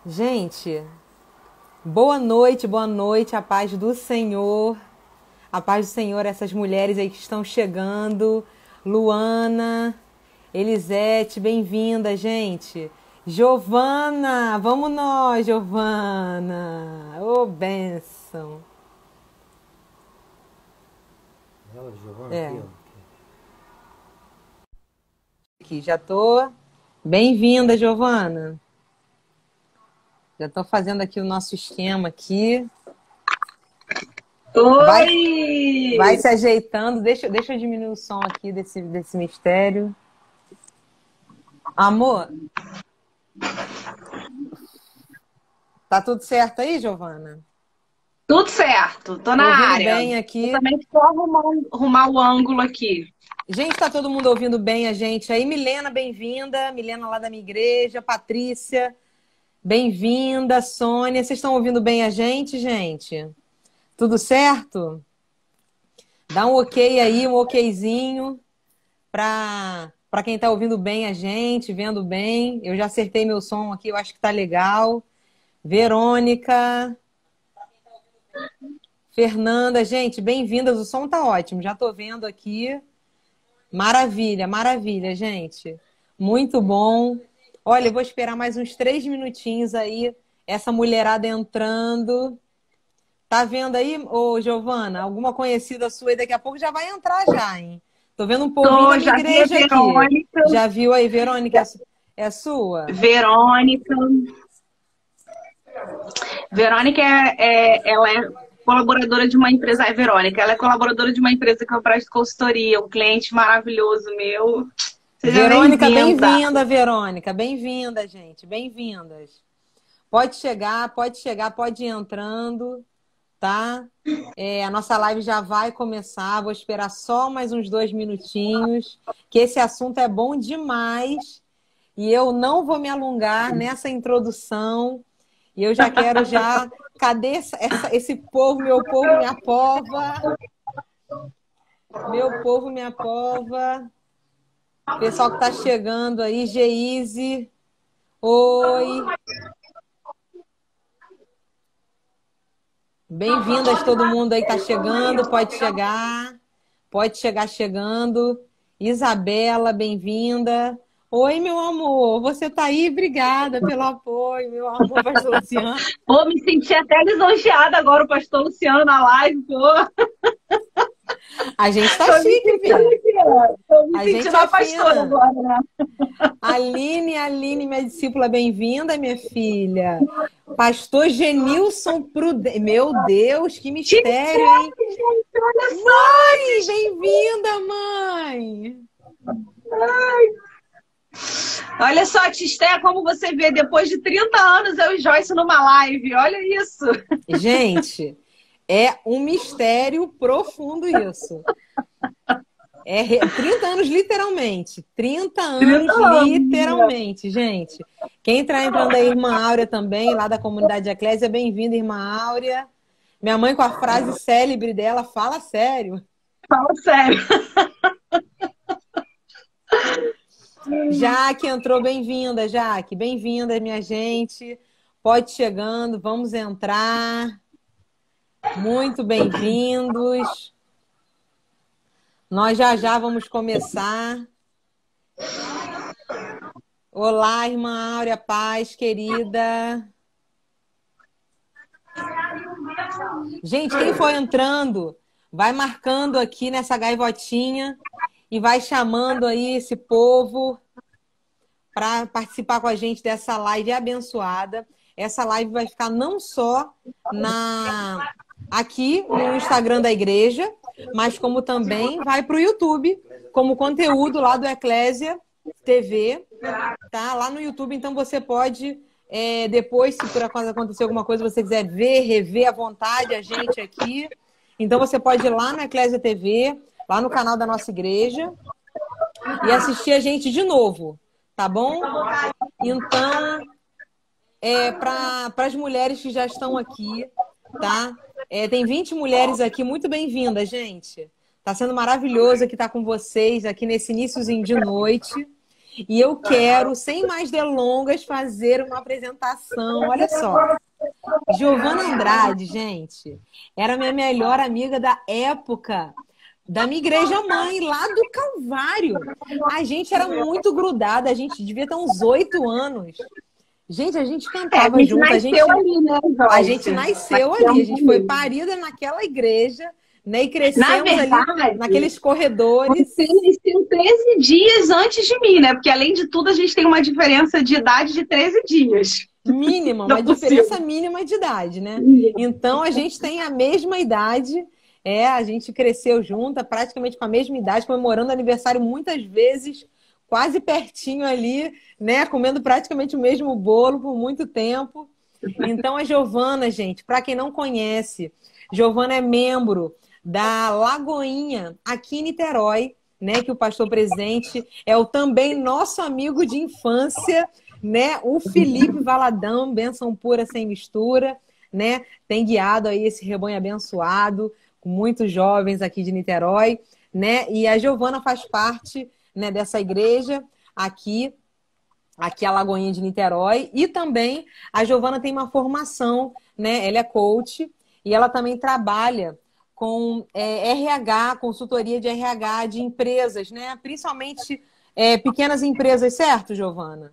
Gente, boa noite, a paz do Senhor. A paz do Senhor, essas mulheres aí que estão chegando. Luana, Elisete, bem-vinda, gente. Giovana, vamos nós, Giovana. Ô, bênção. Giovana, É, aqui, ó. aqui, já tô. Bem-vinda, Giovana. Já tô fazendo aqui o nosso esquema aqui. Vai, vai Oi! se ajeitando. Deixa eu diminuir o som aqui desse mistério. Amor, tá tudo certo aí, Giovana? Tudo certo, tô Tô na ouvindo área. bem Eu aqui. também estou arrumar o ângulo aqui. Gente, tá todo mundo ouvindo bem a gente aí? Milena, bem-vinda. Milena lá da minha igreja. Patrícia, bem-vinda. Sônia, vocês estão ouvindo bem a gente, gente? Tudo certo? Dá um ok aí, um okzinho para quem tá ouvindo bem a gente, vendo bem. Eu já acertei meu som aqui, eu acho que tá legal. Verônica, Fernanda, gente, bem-vindas. O som tá ótimo, já tô vendo aqui. Maravilha, maravilha, gente. Muito bom. Olha, eu vou esperar mais uns 3 minutinhos aí, essa mulherada entrando. Tá vendo aí, ô Giovana? Alguma conhecida sua aí daqui a pouco já vai entrar já, hein? Tô vendo um povinho da minha Já vi a igreja aqui. Verônica. Já viu aí, Verônica? É sua? Verônica. Verônica ela é colaboradora de uma empresa. É Verônica, ela é colaboradora de uma empresa que eu presto consultoria, um cliente maravilhoso meu. Seja Verônica, bem-vinda. bem-vinda, Verônica. Bem-vinda, gente. Bem-vindas. Pode chegar, pode ir entrando, tá? A nossa live já vai começar. Vou esperar só mais uns 2 minutinhos, que esse assunto é bom demais. E eu não vou me alongar nessa introdução. E eu já quero já. Cadê esse povo, meu povo, minha pova? Meu povo, minha pova. Pessoal que tá chegando aí, Geise. Oi. Bem-vindas todo mundo aí que tá chegando. Pode chegar. Pode chegar chegando. Isabela, bem-vinda. Oi, meu amor. Você tá aí? Obrigada pelo apoio, meu amor, pastor Luciano. Pô, me senti até lisonjeada agora, o pastor Luciano na live, pô. A gente tá Tô me chique, sentindo filha. aqui, ó. Tô me A gente sentindo é a pastora fina. agora, né? Aline, minha discípula, bem-vinda, minha filha. Pastor Genilson Prudente. Meu Deus, que mistério, hein? Gente, olha Mãe, só! bem-vinda, mãe. Olha só, Tisté, como você vê, depois de 30 anos eu e Joyce numa live, olha isso. Gente, é um mistério profundo isso. 30 anos, literalmente. 30 30 anos, anos. literalmente, gente. Quem tá entrando aí, irmã Áurea também, lá da comunidade Eclésia, bem-vinda, irmã Áurea. Minha mãe com a frase célebre dela, fala sério. Fala sério. Jaque entrou, bem-vinda, Jaque. Bem-vinda, minha gente. Pode ir chegando, vamos entrar. Muito bem-vindos. Nós já vamos começar. Olá, irmã Áurea Paz, querida. Gente, quem for entrando, vai marcando aqui nessa gaivotinha e vai chamando aí esse povo para participar com a gente dessa live abençoada. Essa live vai ficar não só aqui no Instagram da igreja, mas como também vai para o YouTube, como conteúdo lá do Eclésia TV, tá? Lá no YouTube, então você pode, depois, se por acaso acontecer alguma coisa, você quiser ver, rever à vontade a gente aqui, então você pode ir lá no Eclésia TV, lá no canal da nossa igreja, e assistir a gente de novo, tá bom? Então, para as mulheres que já estão aqui, tá? Tem 20 mulheres aqui, muito bem-vindas, gente. Tá sendo maravilhoso aqui estar com vocês aqui nesse iniciozinho de noite. E eu quero, sem mais delongas, fazer uma apresentação. Olha só. Giovana Andrade, gente, era minha melhor amiga da época da minha igreja mãe, lá do Calvário. A gente era muito grudada, a gente devia ter uns 8 anos. Gente, a gente cantava junto. A gente nasceu ali, né, Joyce? A gente nasceu ali, a gente foi parida naquela igreja, né? E crescemos ali naqueles corredores. Você nasceu 13 dias antes de mim, né? Porque além de tudo, a gente tem uma diferença de idade de 13 dias. Mínima, uma diferença mínima de idade, né? Então a gente tem a mesma idade, a gente cresceu junta, praticamente com a mesma idade, comemorando aniversário muitas vezes, quase pertinho ali, né? Comendo praticamente o mesmo bolo por muito tempo. Então a Giovana, gente, para quem não conhece, Giovana é membro da Lagoinha, aqui em Niterói, né? Que o pastor presidente é o também nosso amigo de infância, né? O Felipe Valadão, bênção pura sem mistura, né? Tem guiado aí esse rebanho abençoado, com muitos jovens aqui de Niterói, né? E a Giovana faz parte, né, dessa igreja aqui a Lagoinha de Niterói. E também a Giovana tem uma formação, né? Ela é coach e ela também trabalha com RH, consultoria de RH de empresas, né? Principalmente pequenas empresas, certo, Giovana?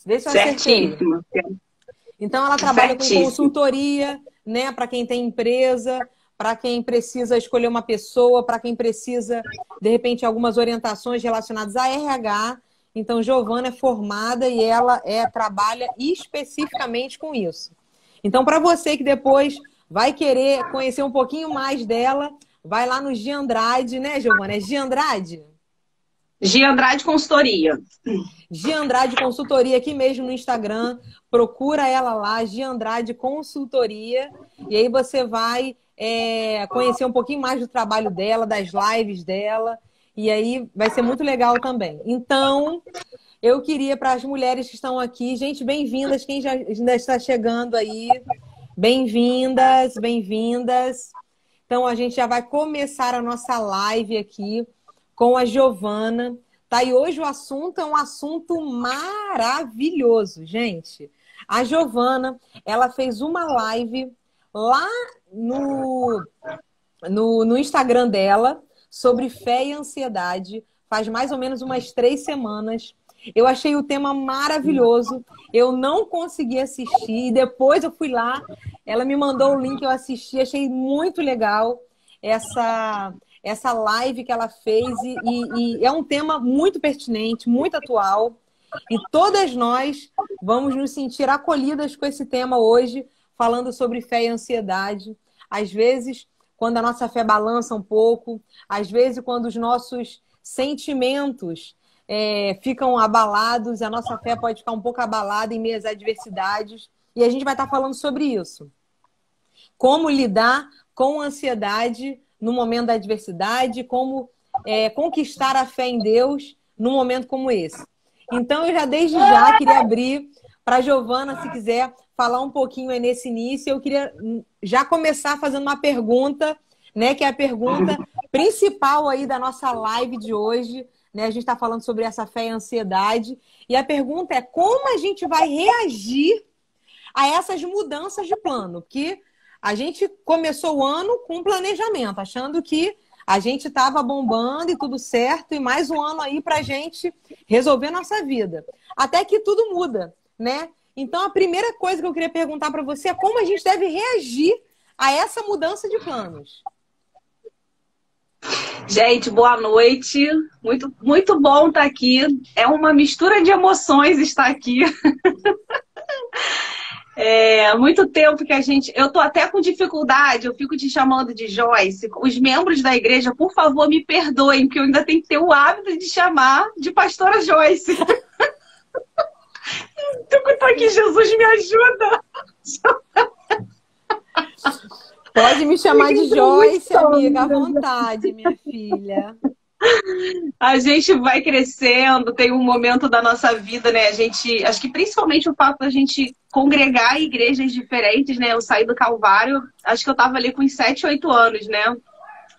Vê se eu acertei. Então, ela trabalha com consultoria, né, para quem tem empresa, para quem precisa escolher uma pessoa, para quem precisa, de repente, algumas orientações relacionadas a RH. Então, Giovana é formada e ela trabalha especificamente com isso. Então, para você que depois vai querer conhecer um pouquinho mais dela, vai lá no Gia Andrade, né, Giovana? É Gia Andrade? Gia Andrade Consultoria. Gia Andrade Consultoria, aqui mesmo no Instagram. Procura ela lá, Gia Andrade Consultoria. E aí você vai conhecer um pouquinho mais do trabalho dela, das lives dela. E aí vai ser muito legal também. Então, eu queria para as mulheres que estão aqui, gente, bem-vindas, quem já ainda está chegando aí. Bem-vindas, bem-vindas. Então, a gente já vai começar a nossa live aqui com a Giovana, tá? E hoje o assunto é um assunto maravilhoso, gente. A Giovana, ela fez uma live lá no Instagram dela sobre fé e ansiedade, faz mais ou menos umas 3 semanas. Eu achei o tema maravilhoso, eu não consegui assistir, e depois eu fui lá, ela me mandou o link, eu assisti, achei muito legal essa live que ela fez e é um tema muito pertinente, muito atual. E todas nós vamos nos sentir acolhidas com esse tema hoje, falando sobre fé e ansiedade. Às vezes, quando a nossa fé balança um pouco, às vezes, quando os nossos sentimentos ficam abalados, a nossa fé pode ficar um pouco abalada em meio às adversidades. E a gente vai estar falando sobre isso. Como lidar com a ansiedade no momento da adversidade, como conquistar a fé em Deus num momento como esse. Então, eu já desde já queria abrir para a Giovana, se quiser falar um pouquinho aí nesse início. Eu queria já começar fazendo uma pergunta, né, que é a pergunta principal aí da nossa live de hoje. Né? A gente está falando sobre essa fé e ansiedade. E a pergunta é como a gente vai reagir a essas mudanças de plano? Porque a gente começou o ano com um planejamento, achando que a gente estava bombando e tudo certo, e mais um ano aí para a gente resolver nossa vida. Até que tudo muda, né? Então, a primeira coisa que eu queria perguntar para você é como a gente deve reagir a essa mudança de planos. Gente, boa noite. Muito, muito bom estar aqui. É uma mistura de emoções estar aqui. Muito tempo que eu tô até com dificuldade, eu fico te chamando de Joyce. Os membros da igreja, por favor, me perdoem, porque eu ainda tenho que ter o hábito de chamar de pastora Joyce. Eu tô aqui, Jesus me ajuda. Pode me chamar de Joyce, amiga, à vontade, minha filha. A gente vai crescendo, tem um momento da nossa vida, né? Acho que principalmente o fato da gente congregar em igrejas diferentes, né? Eu saí do Calvário, acho que eu tava ali com uns 7, 8 anos, né?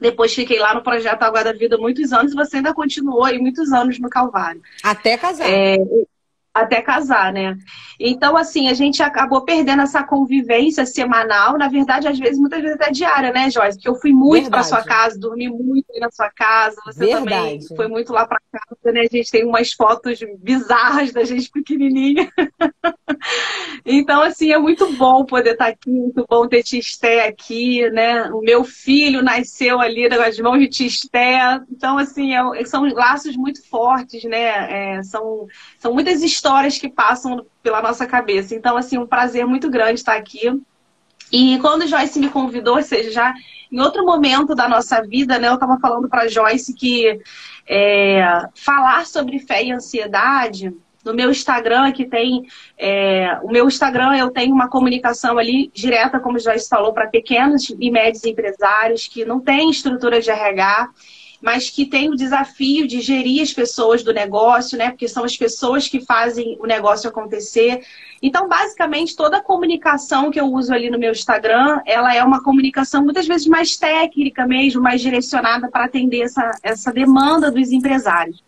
Depois fiquei lá no Projeto Água da Vida muitos anos e você ainda continuou aí muitos anos no Calvário. Até casar. Até casar, né? Então, assim, a gente acabou perdendo essa convivência semanal. Na verdade, às vezes, muitas vezes até diária, né, Joyce? Porque eu fui muito para sua casa, dormi muito aí na sua casa. Você também foi muito lá para casa, né? A gente tem umas fotos bizarras da gente pequenininha. Então, assim, é muito bom poder estar aqui, muito bom ter Tisté aqui, né? O meu filho nasceu ali nas mãos de Tisté. Então, assim, são laços muito fortes, né? São muitas histórias que passam pela nossa cabeça. Então, assim, um prazer muito grande estar aqui. E quando Joyce me convidou, ou seja, já em outro momento da nossa vida, né? Eu estava falando para Joyce que falar sobre fé e ansiedade... No meu Instagram, que tem... o meu Instagram, eu tenho uma comunicação ali direta, como já se falou, para pequenos e médios empresários que não têm estrutura de RH, mas que tem o desafio de gerir as pessoas do negócio, né? Porque são as pessoas que fazem o negócio acontecer. Então, basicamente, toda a comunicação que eu uso ali no meu Instagram, ela é uma comunicação muitas vezes mais técnica mesmo, mais direcionada para atender essa demanda dos empresários.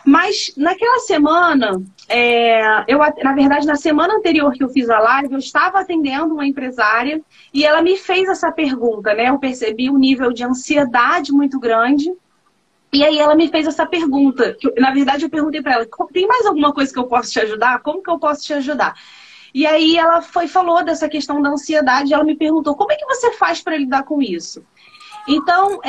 Mas naquela semana, na verdade, na semana anterior que eu fiz a live, eu estava atendendo uma empresária e ela me fez essa pergunta, né? Eu percebi um nível de ansiedade muito grande. E aí ela me fez essa pergunta. Na verdade, eu perguntei para ela, tem mais alguma coisa que eu posso te ajudar? Como que eu posso te ajudar? E aí ela falou dessa questão da ansiedade e ela me perguntou, como é que você faz para lidar com isso? Então,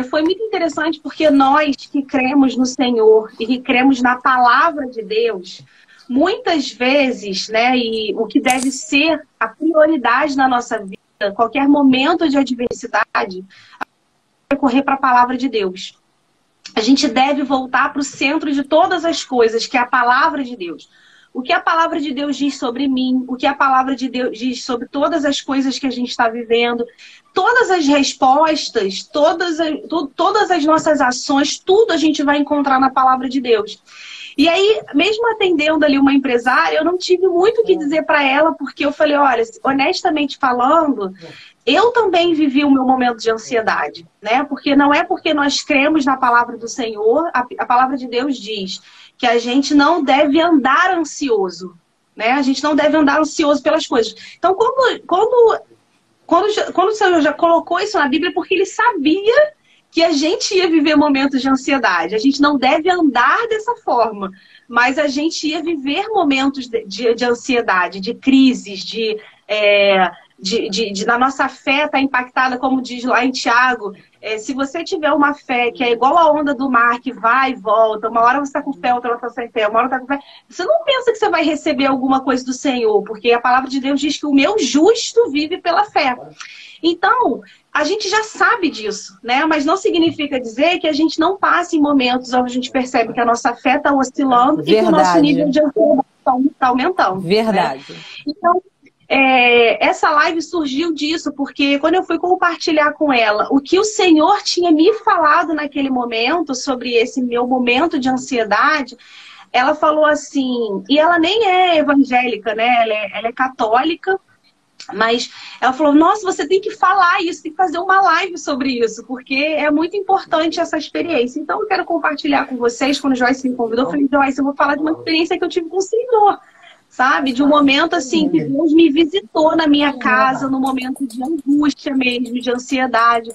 foi muito interessante porque nós que cremos no Senhor e que cremos na palavra de Deus, muitas vezes, né, e o que deve ser a prioridade na nossa vida, qualquer momento de adversidade, é correr para a palavra de Deus. A gente deve voltar para o centro de todas as coisas, que é a palavra de Deus. O que a palavra de Deus diz sobre mim, o que a palavra de Deus diz sobre todas as coisas que a gente está vivendo, todas as respostas, todas as nossas ações, tudo a gente vai encontrar na palavra de Deus. E aí, mesmo atendendo ali uma empresária, eu não tive muito o que dizer para ela, porque eu falei, olha, honestamente falando, eu também vivi o meu momento de ansiedade, né? Porque não é porque nós cremos na palavra do Senhor, a palavra de Deus diz que a gente não deve andar ansioso, né? A gente não deve andar ansioso pelas coisas. Então, quando o Senhor já colocou isso na Bíblia, porque Ele sabia que a gente ia viver momentos de ansiedade. A gente não deve andar dessa forma, mas a gente ia viver momentos de ansiedade, de crises, da nossa fé estar impactada, como diz lá em Tiago. Se você tiver uma fé que é igual a onda do mar, que vai e volta, uma hora você está com fé, outra hora você está sem fé, uma hora está com fé, você não pensa que você vai receber alguma coisa do Senhor, porque a palavra de Deus diz que o meu justo vive pela fé. Então, a gente já sabe disso, né? Mas não significa dizer que a gente não passe em momentos onde a gente percebe que a nossa fé está oscilando. Verdade. E que o nosso nível de ansiedade está aumentando. Verdade. Né? Então, essa live surgiu disso, porque quando eu fui compartilhar com ela o que o Senhor tinha me falado naquele momento, sobre esse meu momento de ansiedade, ela falou assim, e ela nem é evangélica, né? Ela é católica, mas ela falou, nossa, você tem que falar isso, tem que fazer uma live sobre isso, porque é muito importante essa experiência. Então eu quero compartilhar com vocês. Quando o Joyce me convidou, eu falei, Joyce, eu vou falar de uma experiência que eu tive com o Senhor, sabe? De um momento assim, que Deus me visitou na minha casa, num momento de angústia mesmo, de ansiedade.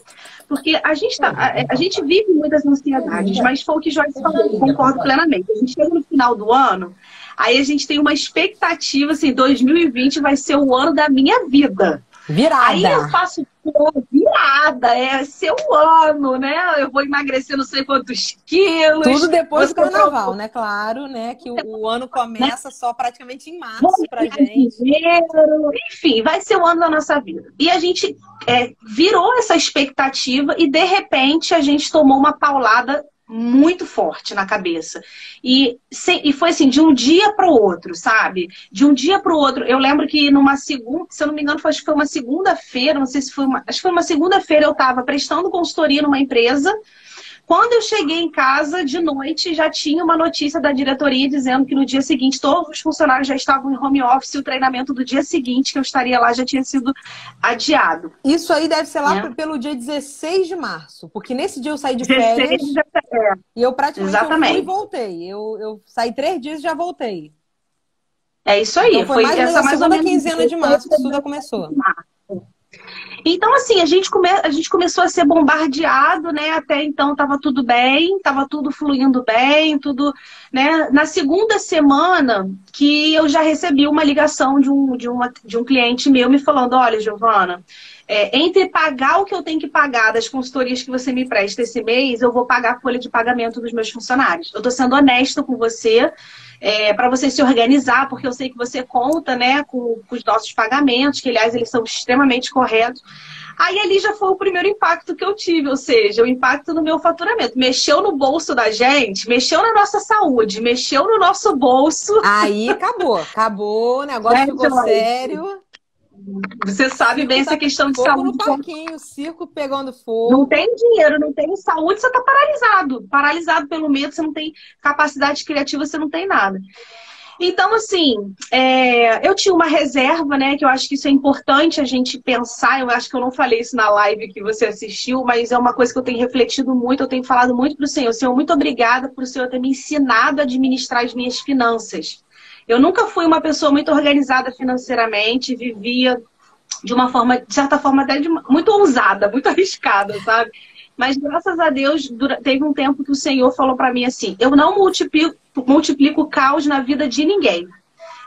Porque a gente vive muitas ansiedades, mas foi o que Joyce falou, eu concordo plenamente. A gente chega no final do ano, aí a gente tem uma expectativa, assim, 2020 vai ser o ano da minha vida. Virada. Aí eu faço virada, é seu ano, né? Eu vou emagrecer não sei quantos quilos. Tudo depois do carnaval, né? Claro, né? Que o ano começa só praticamente em março pra gente. Enfim, vai ser o ano da nossa vida. E a gente virou essa expectativa e, de repente, a gente tomou uma paulada muito forte na cabeça. E foi assim, de um dia para o outro, sabe? De um dia para o outro. Eu lembro que numa segunda, se eu não me engano, acho que foi uma segunda-feira, não sei se foi acho que foi uma segunda-feira, eu estava prestando consultoria numa empresa, Quando eu cheguei em casa, de noite, já tinha uma notícia da diretoria dizendo que no dia seguinte todos os funcionários já estavam em home office e o treinamento do dia seguinte que eu estaria lá já tinha sido adiado. Isso aí deve ser lá pelo dia 16 de março, porque nesse dia eu saí de férias e eu praticamente eu fui e voltei. Eu saí 3 dias e já voltei. É isso aí. Então foi mais ou menos a segunda quinzena de março que tudo começou. Então, assim, a gente começou a ser bombardeado, né? Até então estava tudo bem, estava tudo fluindo bem, tudo, né? Na segunda semana que eu já recebi uma ligação de um cliente meu me falando, olha, Giovana, entre pagar o que eu tenho que pagar das consultorias que você me presta esse mês, eu vou pagar a folha de pagamento dos meus funcionários. Eu estou sendo honesta com você, para você se organizar, porque eu sei que você conta, né, com os nossos pagamentos, que, aliás, eles são extremamente corretos. Aí ali já foi o primeiro impacto que eu tive, ou seja, o impacto no meu faturamento. Mexeu no bolso da gente, mexeu na nossa saúde, mexeu no nosso bolso. Aí acabou, o negócio ficou sério. Você sabe bem essa questão de saúde. No parquinho, o circo pegando fogo. Não tem dinheiro, não tem saúde, você está paralisado. Paralisado pelo medo, você não tem capacidade criativa, você não tem nada. Então, assim, eu tinha uma reserva, né? Que eu acho que isso é importante a gente pensar. Eu acho que eu não falei isso na live que você assistiu, mas é uma coisa que eu tenho refletido muito, eu tenho falado muito para o Senhor. Senhor, muito obrigada por o Senhor ter me ensinado a administrar as minhas finanças. Eu nunca fui uma pessoa muito organizada financeiramente, vivia de uma forma, de certa forma, até muito ousada, muito arriscada, sabe? Mas, graças a Deus, teve um tempo que o Senhor falou para mim assim, eu não multiplico caos na vida de ninguém.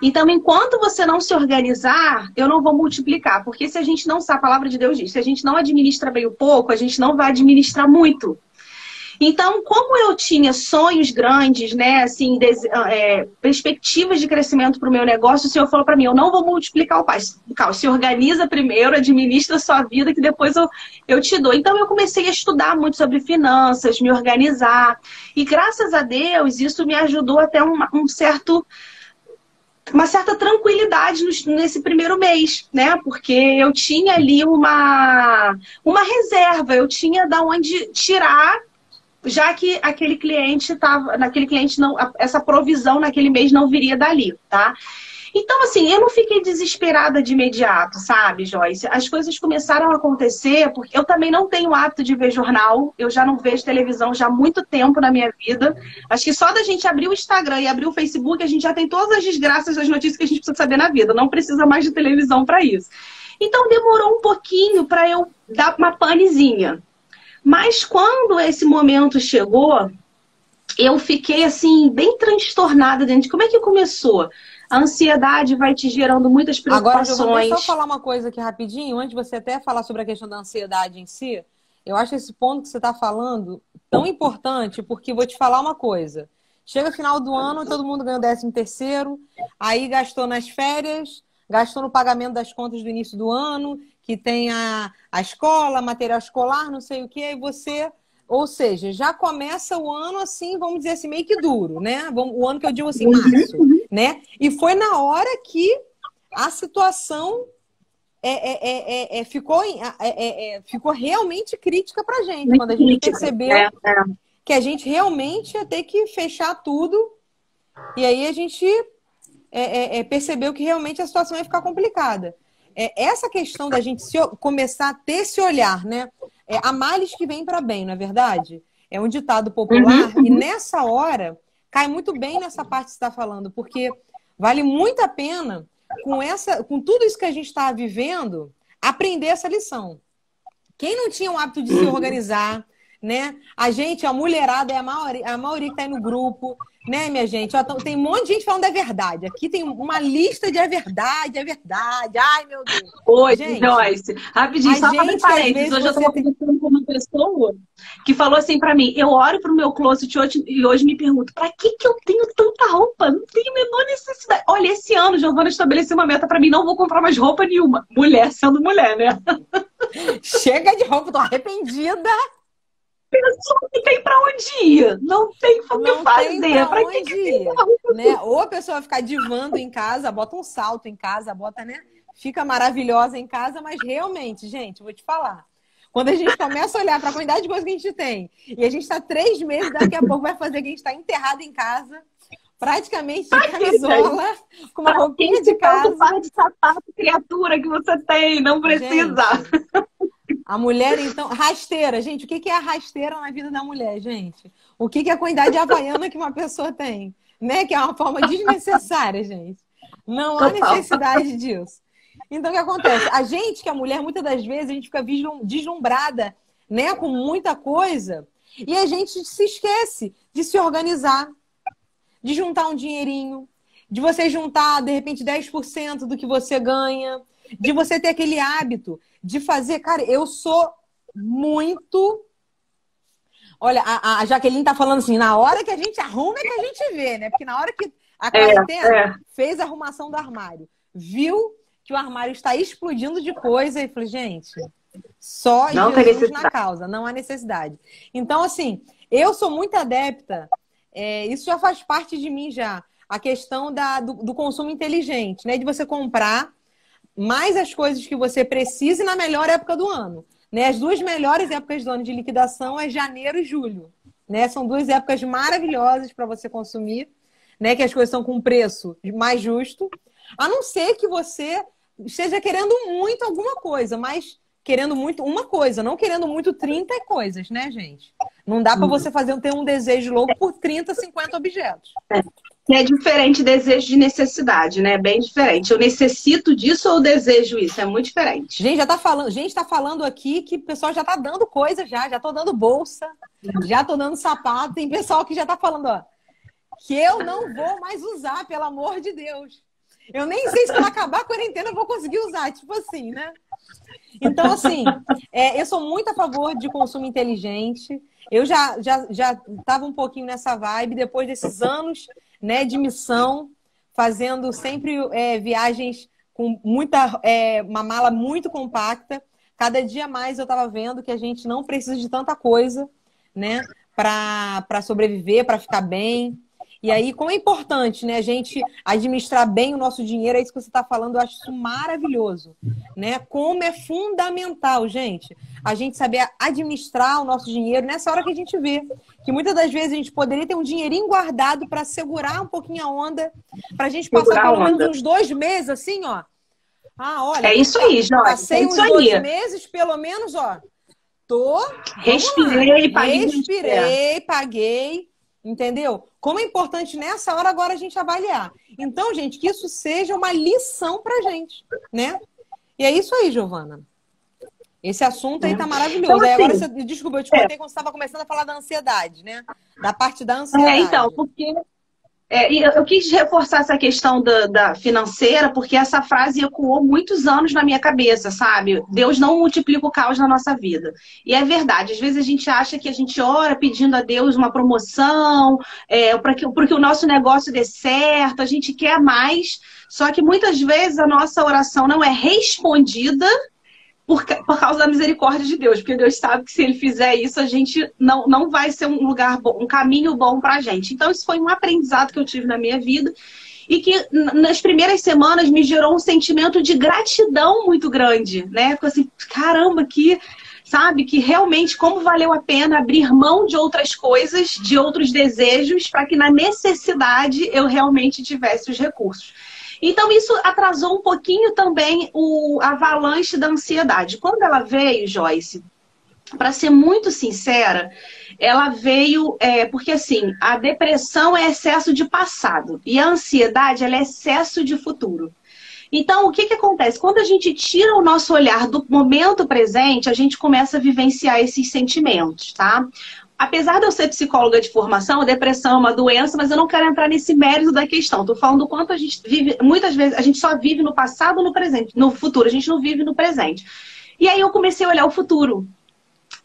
Então, enquanto você não se organizar, eu não vou multiplicar. Porque se a gente não sabe, a palavra de Deus diz, se a gente não administra bem o pouco, a gente não vai administrar muito. Então, como eu tinha sonhos grandes, né, assim, perspectivas de crescimento para o meu negócio, o Senhor falou para mim, eu não vou multiplicar o caos. Se organiza primeiro, administra a sua vida, que depois eu te dou. Então, eu comecei a estudar muito sobre finanças, me organizar. E, graças a Deus, isso me ajudou até uma certa tranquilidade nesse primeiro mês, né? Porque eu tinha ali uma reserva, eu tinha da onde tirar, já que aquele cliente não, essa provisão naquele mês não viria dali, tá? Então, assim, eu não fiquei desesperada de imediato, sabe, Joyce? As coisas começaram a acontecer, porque eu também não tenho o hábito de ver jornal, eu já não vejo televisão já há muito tempo na minha vida. Acho que só da gente abrir o Instagram e abrir o Facebook, a gente já tem todas as desgraças das notícias que a gente precisa saber na vida, não precisa mais de televisão para isso. Então, demorou um pouquinho para eu dar uma panezinha. Mas quando esse momento chegou, eu fiquei assim, bem transtornada dentro de como é que começou? A ansiedade vai te gerando muitas preocupações. Agora, deixa eu só falar uma coisa aqui rapidinho, antes de você até falar sobre a questão da ansiedade em si. Eu acho esse ponto que você está falando tão importante, porque vou te falar uma coisa. Chega final do ano, todo mundo ganhou 13º, aí gastou nas férias, gastou no pagamento das contas do início do ano, que tem a escola, material escolar, não sei o que, aí você... Ou seja, já começa o ano assim, vamos dizer assim, meio que duro, né? O ano que eu digo assim, março, né? E foi na hora que a situação ficou realmente crítica pra gente. Quando a gente percebeu que a gente realmente ia ter que fechar tudo. E aí a gente percebeu que realmente a situação ia ficar complicada. Essa questão da gente começar a ter esse olhar, né? Há males que vêm para bem, não é verdade? É um ditado popular. E nessa hora, cai muito bem nessa parte que você está falando, porque vale muito a pena, com tudo isso que a gente está vivendo, aprender essa lição. Quem não tinha o hábito de se organizar, né? A mulherada é a maioria que está aí no grupo, né, minha gente? Ó, tem um monte de gente falando é verdade. Aqui tem uma lista de é verdade. Ai, meu Deus. Oi, gente, Joyce. Rapidinho, só para parênteses. Hoje eu estava conversando com uma pessoa que falou assim para mim, eu oro pro meu closet e hoje me pergunto, para que eu tenho tanta roupa? Não tenho a menor necessidade. Olha, esse ano, Giovana estabeleceu uma meta para mim, não vou comprar mais roupa nenhuma. Mulher sendo mulher, né? Chega de roupa, tô arrependida. Pessoa que tem pra onde ir, não tem o que fazer. Pra que ir? Né? Ou a pessoa vai ficar divando em casa, bota um salto em casa, bota, né? Fica maravilhosa em casa, mas realmente, gente, vou te falar. Quando a gente começa a olhar para a quantidade de coisa que a gente tem, e a gente está 3 meses, daqui a pouco vai fazer que a gente está enterrado em casa, praticamente de camisola, com uma roupinha de casa. Par de sapato, criatura, que você tem, não precisa. Gente, a mulher, então, rasteira. Gente, o que é a rasteira na vida da mulher, gente? O que é a quantidade de havaiana que uma pessoa tem? Né? Que é uma forma desnecessária, gente. Não há necessidade disso. Então, o que acontece? A gente, que é mulher, muitas das vezes, a gente fica deslumbrada, né, com muita coisa, e a gente se esquece de se organizar, de juntar um dinheirinho, de você juntar, de repente, 10% do que você ganha, de você ter aquele hábito de fazer... Cara, eu sou muito... Olha, a Jaqueline tá falando assim, na hora que a gente arruma é que a gente vê, né? Porque na hora que a quarentena fez a arrumação do armário, viu que o armário está explodindo de coisa, e falei, gente, só Jesus na causa, não há necessidade. Então, assim, eu sou muito adepta, isso já faz parte de mim já, a questão do consumo inteligente, né? De você comprar mais as coisas que você precisa e na melhor época do ano. Né? As 2 melhores épocas do ano de liquidação é janeiro e julho. Né? São 2 épocas maravilhosas para você consumir, né? Que as coisas são com preço mais justo. A não ser que você esteja querendo muito alguma coisa, mas querendo muito uma coisa, não querendo muito 30 coisas, né, gente? Não dá para você ter um desejo louco por 30, 50 objetos. É diferente desejo de necessidade, né? Bem diferente. Eu necessito disso ou desejo isso? É muito diferente. Gente tá falando aqui que o pessoal já tá dando coisa já tô dando bolsa, já tô dando sapato. Tem pessoal que já tá falando, ó, que eu não vou mais usar, pelo amor de Deus. Eu nem sei se quando acabar a quarentena eu vou conseguir usar, tipo assim, né? Então, assim, eu sou muito a favor de consumo inteligente. Eu já estava um pouquinho nessa vibe, depois desses anos, né, de missão, fazendo sempre viagens com uma mala muito compacta. Cada dia mais eu estava vendo que a gente não precisa de tanta coisa, né, para sobreviver, para ficar bem. E aí, como é importante, né, a gente administrar bem o nosso dinheiro, é isso que você está falando, eu acho isso maravilhoso, né? Como é fundamental, gente, a gente saber administrar o nosso dinheiro nessa hora que a gente vê. Que muitas das vezes a gente poderia ter um dinheirinho guardado para segurar um pouquinho a onda, para a gente passar pelo menos uns 2 meses, assim, ó. Ah, olha. É isso aí, Joyce. Passei uns 2 meses, pelo menos, ó. Respirei, paguei. Entendeu? Como é importante nessa hora agora a gente avaliar. Então, gente, que isso seja uma lição pra gente, né? E é isso aí, Giovana. Esse assunto aí tá maravilhoso. Então, assim, aí agora, desculpa, eu te contei quando você estava começando a falar da ansiedade, né? Da parte da ansiedade. Então, porque eu quis reforçar essa questão da financeira, porque essa frase ecoou muitos anos na minha cabeça, sabe? Deus não multiplica o caos na nossa vida. E é verdade, às vezes a gente acha que a gente ora pedindo a Deus uma promoção, para que o nosso negócio dê certo, a gente quer mais, só que muitas vezes a nossa oração não é respondida por causa da misericórdia de Deus, porque Deus sabe que se Ele fizer isso, a gente não vai ser um lugar bom, um caminho bom pra gente. Então, isso foi um aprendizado que eu tive na minha vida e que nas primeiras semanas me gerou um sentimento de gratidão muito grande, né? Porque assim, caramba, sabe, que realmente como valeu a pena abrir mão de outras coisas, de outros desejos, para que na necessidade eu realmente tivesse os recursos. Então, isso atrasou um pouquinho também a avalanche da ansiedade. Quando ela veio, Joyce, para ser muito sincera, ela veio porque, assim, a depressão é excesso de passado e a ansiedade ela é excesso de futuro. Então, o que acontece? Quando a gente tira o nosso olhar do momento presente, a gente começa a vivenciar esses sentimentos, tá? Apesar de eu ser psicóloga de formação, a depressão é uma doença, mas eu não quero entrar nesse mérito da questão. Estou falando do quanto a gente vive, muitas vezes a gente só vive no passado ou no presente, no futuro, a gente não vive no presente. E aí eu comecei a olhar o futuro.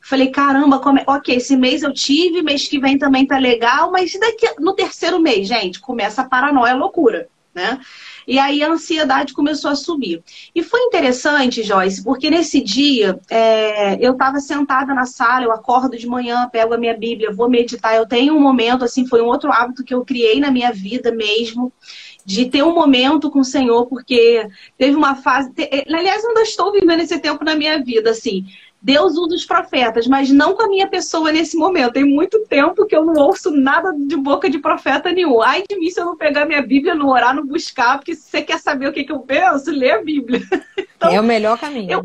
Falei, caramba, ok, esse mês eu tive, mês que vem também tá legal, mas daqui no 3º mês, gente, começa a paranoia, a loucura, né? E aí a ansiedade começou a subir. E foi interessante, Joyce, porque nesse dia eu estava sentada na sala, eu acordo de manhã, pego a minha Bíblia, vou meditar. Eu tenho um momento, assim, foi um outro hábito que eu criei na minha vida mesmo, de ter um momento com o Senhor, porque teve uma fase... Aliás, eu ainda estou vivendo esse tempo na minha vida, assim. Deus usa os profetas, mas não com a minha pessoa nesse momento. Tem muito tempo que eu não ouço nada de boca de profeta nenhum. Ai de mim se eu não pegar minha Bíblia, não orar, não buscar, porque se você quer saber o que eu penso, lê a Bíblia. Então, é o melhor caminho.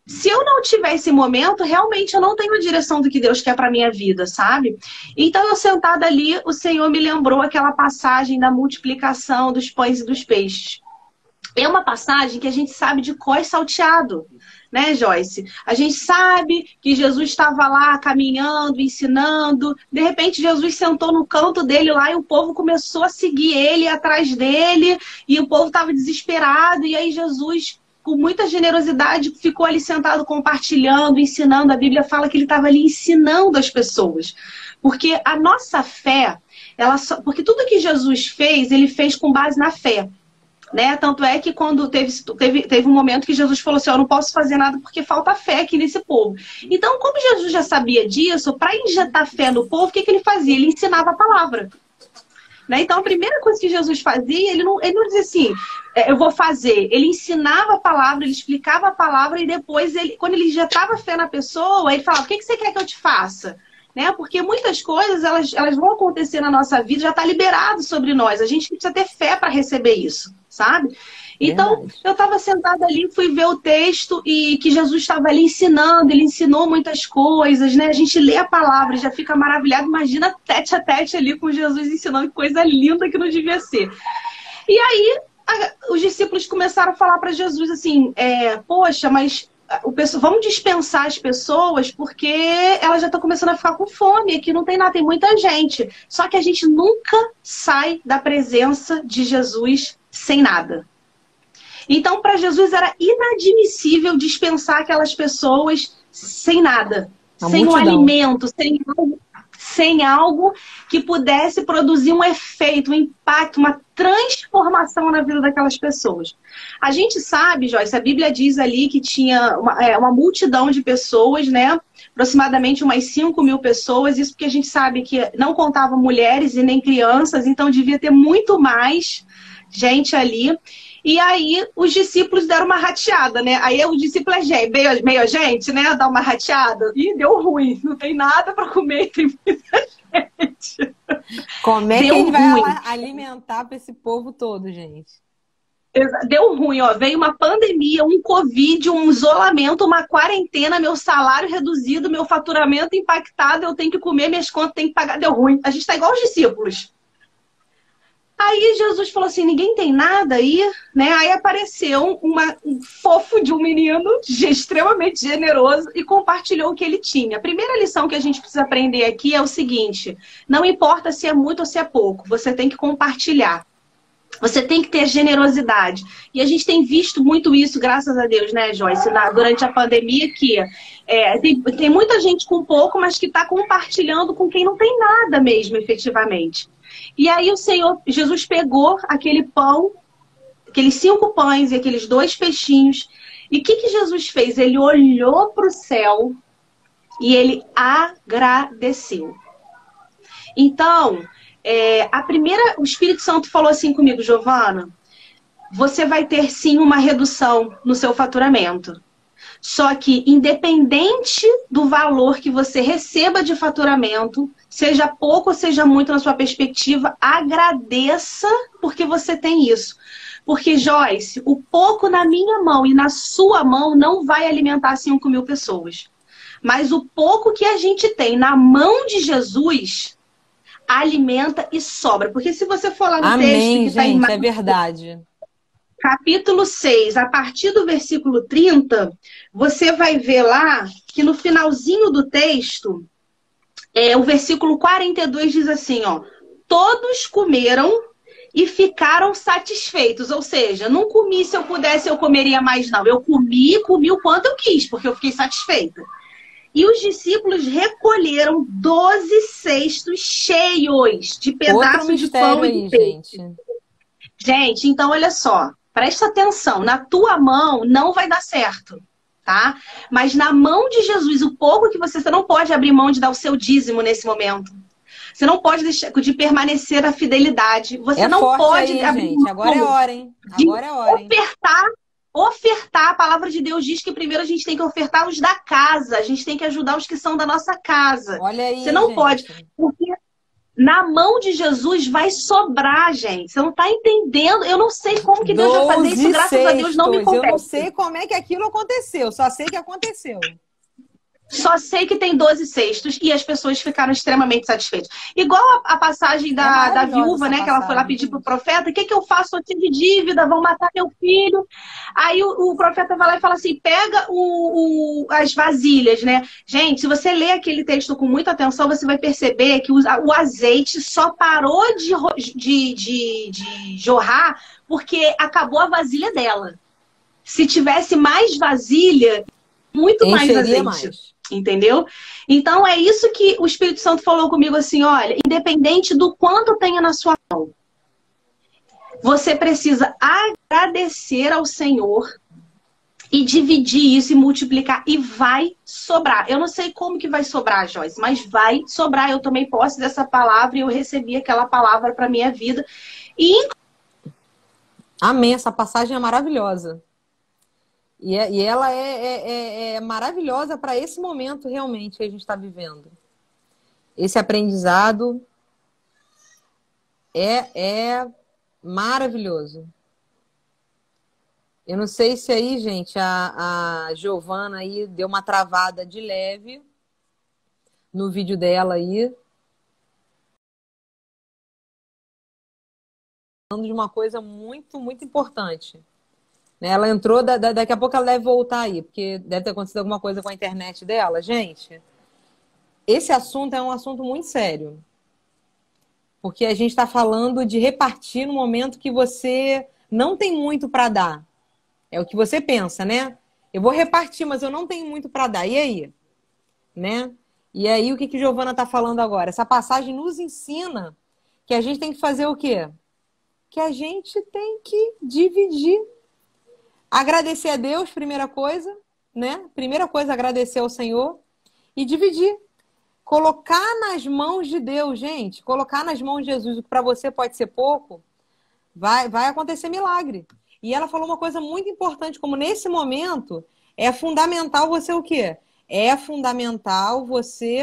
Se eu não tiver esse momento, realmente eu não tenho a direção do que Deus quer para minha vida, sabe? Então, eu sentada ali, o Senhor me lembrou aquela passagem da multiplicação dos pães e dos peixes. É uma passagem que a gente sabe de cor salteado, né, Joyce? A gente sabe que Jesus estava lá caminhando, ensinando. De repente, Jesus sentou no canto dele lá e o povo começou a seguir ele, atrás dele. E o povo estava desesperado. E aí Jesus, com muita generosidade, ficou ali sentado compartilhando, ensinando. A Bíblia fala que ele estava ali ensinando as pessoas. Porque a nossa fé, porque tudo que Jesus fez, ele fez com base na fé. Né? Tanto é que quando teve um momento que Jesus falou assim, eu não posso fazer nada porque falta fé aqui nesse povo. Então, como Jesus já sabia disso, para injetar fé no povo, o que ele fazia? Ele ensinava a palavra. Né? Então, a primeira coisa que Jesus fazia, ele não dizia assim, eu vou fazer. Ele ensinava a palavra, ele explicava a palavra e depois, quando ele injetava fé na pessoa, ele falava, o que você quer que eu te faça? Né? Porque muitas coisas, elas vão acontecer na nossa vida, já está liberado sobre nós. A gente precisa ter fé para receber isso, sabe? Então, verdade. Eu estava sentada ali, fui ver o texto e que Jesus estava ali ensinando, ele ensinou muitas coisas, né? A gente lê a palavra, já fica maravilhado, imagina tete a tete ali com Jesus ensinando, que coisa linda que não devia ser. E aí, os discípulos começaram a falar para Jesus assim, poxa, mas vamos dispensar as pessoas porque elas já estão começando a ficar com fome, aqui não tem nada, tem muita gente. Só que a gente nunca sai da presença de Jesus sem nada. Então, para Jesus era inadmissível dispensar aquelas pessoas sem nada, sem um alimento, sem algo que pudesse produzir um efeito, um impacto, uma transformação na vida daquelas pessoas. A gente sabe, Joyce, a Bíblia diz ali que tinha uma multidão de pessoas, né? Aproximadamente umas 5.000 pessoas, isso porque a gente sabe que não contava mulheres e nem crianças, então devia ter muito mais gente ali. E aí os discípulos deram uma rateada, né? Aí o discípulo é meio a gente, né? Dá uma rateada. Ih, deu ruim, não tem nada para comer, tem muita gente. Como é que a gente vai alimentar para esse povo todo, gente? Deu ruim, ó. Veio uma pandemia, um Covid, um isolamento, uma quarentena, meu salário reduzido, meu faturamento impactado, eu tenho que comer, minhas contas tenho que pagar. Deu ruim. A gente tá igual os discípulos. Aí Jesus falou assim, ninguém tem nada aí, né? Aí apareceu um fofo de um menino extremamente generoso e compartilhou o que ele tinha. A primeira lição que a gente precisa aprender aqui é o seguinte, não importa se é muito ou se é pouco, você tem que compartilhar. Você tem que ter generosidade. E a gente tem visto muito isso, graças a Deus, né, Joyce? Durante a pandemia, que tem muita gente com pouco, mas que está compartilhando com quem não tem nada mesmo, efetivamente. E aí Jesus pegou aquele pão, aqueles 5 pães e aqueles 2 peixinhos. E o que Jesus fez? Ele olhou para o céu e ele agradeceu. Então, o Espírito Santo falou assim comigo, Giovana, você vai ter sim uma redução no seu faturamento. Só que, independente do valor que você receba de faturamento, seja pouco ou seja muito na sua perspectiva, agradeça porque você tem isso. Porque, Joyce, o pouco na minha mão e na sua mão não vai alimentar 5.000 pessoas. Mas o pouco que a gente tem na mão de Jesus alimenta e sobra. Porque se você for lá no texto que está em Marcos, é verdade. Capítulo 6, a partir do versículo 30, você vai ver lá que no finalzinho do texto, o versículo 42 diz assim, ó, todos comeram e ficaram satisfeitos. Ou seja, não comi se eu pudesse, eu comeria mais, não. Eu comi o quanto eu quis, porque eu fiquei satisfeita. E os discípulos recolheram 12 cestos cheios de pedaços de pão e peixe. Gente, então olha só, presta atenção, na tua mão não vai dar certo, tá? Mas na mão de Jesus, o pouco que você não pode abrir mão de dar o seu dízimo nesse momento. Você não pode deixar de permanecer a fidelidade. Você não pode abrir mão. Agora é hora, hein? Agora é hora, hein? Ofertar ofertar. A palavra de Deus diz que primeiro a gente tem que ofertar os da casa, a gente tem que ajudar os que são da nossa casa. Olha aí, você não gente. pode, porque na mão de Jesus vai sobrar, gente. Você não está entendendo. Eu não sei como que Deus vai fazer isso, graças a Deus não me compete. Eu não sei como é que aquilo aconteceu, só sei que aconteceu. Só sei que tem 12 cestos e as pessoas ficaram extremamente satisfeitas. Igual a passagem da viúva, né? Que ela foi lá pedir pro profeta: o que eu faço? Eu tive dívida, vão matar meu filho. Aí o profeta vai lá e fala assim: pega as vasilhas, né? Gente, se você ler aquele texto com muita atenção, você vai perceber que o azeite só parou de jorrar porque acabou a vasilha dela. Se tivesse mais vasilha, muito mais azeite. Mais. Entendeu? Então é isso que o Espírito Santo falou comigo assim: olha, independente do quanto tenha na sua mão, você precisa agradecer ao Senhor e dividir isso e multiplicar, e vai sobrar. Eu não sei como que vai sobrar, Joyce, mas vai sobrar. Eu tomei posse dessa palavra e eu recebi aquela palavra para minha vida. E amém, essa passagem é maravilhosa. E ela é maravilhosa para esse momento realmente que a gente está vivendo. Esse aprendizado é maravilhoso. Eu não sei se aí, gente, a Giovana aí deu uma travada de leve no vídeo dela aí. Falando de uma coisa muito, muito importante. Ela entrou, daqui a pouco ela deve voltar aí, porque deve ter acontecido alguma coisa com a internet dela. Gente, esse assunto é um assunto muito sério. Porque a gente está falando de repartir no momento que você não tem muito para dar. É o que você pensa, né? Eu vou repartir, mas eu não tenho muito para dar. E aí? Né? E aí, o que Giovana está falando agora? Essa passagem nos ensina que a gente tem que fazer o quê? Que a gente tem que dividir. Agradecer a Deus, primeira coisa, né? Primeira coisa, agradecer ao Senhor e dividir. Colocar nas mãos de Deus, gente. Colocar nas mãos de Jesus o que para você pode ser pouco, vai acontecer milagre. E ela falou uma coisa muito importante, como nesse momento é fundamental você o quê? É fundamental você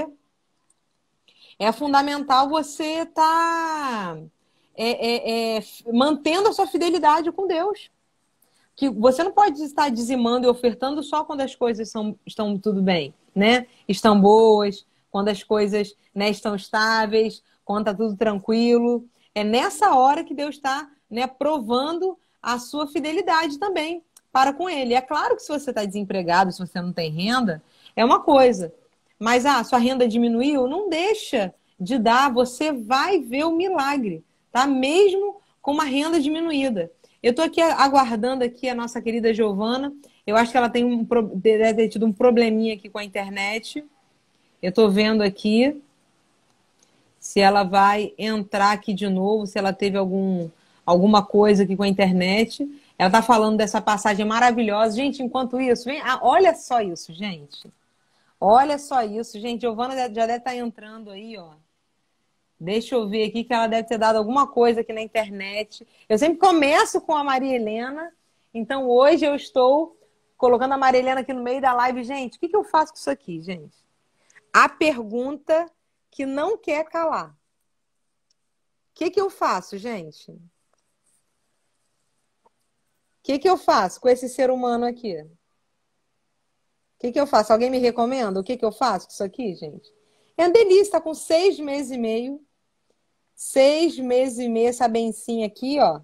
estar mantendo a sua fidelidade com Deus. Que você não pode estar dizimando e ofertando só quando as coisas estão tudo bem, né? Estão boas, quando as coisas, né, estão estáveis, quando está tudo tranquilo. É nessa hora que Deus está, né, provando a sua fidelidade também para com Ele. É claro que se você está desempregado, se você não tem renda, é uma coisa. Mas sua renda diminuiu, não deixa de dar, você vai ver o milagre, tá? Mesmo com uma renda diminuída. Eu estou aqui aguardando aqui a nossa querida Giovana. Eu acho que ela deve ter tido um probleminha aqui com a internet. Eu estou vendo aqui se ela vai entrar aqui de novo, se ela teve alguma coisa aqui com a internet. Ela está falando dessa passagem maravilhosa. Gente, enquanto isso, olha só isso, gente. Olha só isso, gente. Giovana já deve estar entrando aí, ó. Deixa eu ver aqui que ela deve ter dado alguma coisa aqui na internet. Eu sempre começo com a Maria Helena. Então, hoje eu estou colocando a Maria Helena aqui no meio da live. Gente, o que eu faço com isso aqui, gente? A pergunta que não quer calar. O que eu faço, gente? O que eu faço com esse ser humano aqui? O que eu faço? Alguém me recomenda? O que eu faço com isso aqui, gente? É uma delícia, está com 6 meses e meio. 6 meses e meio, essa bencinha aqui, ó.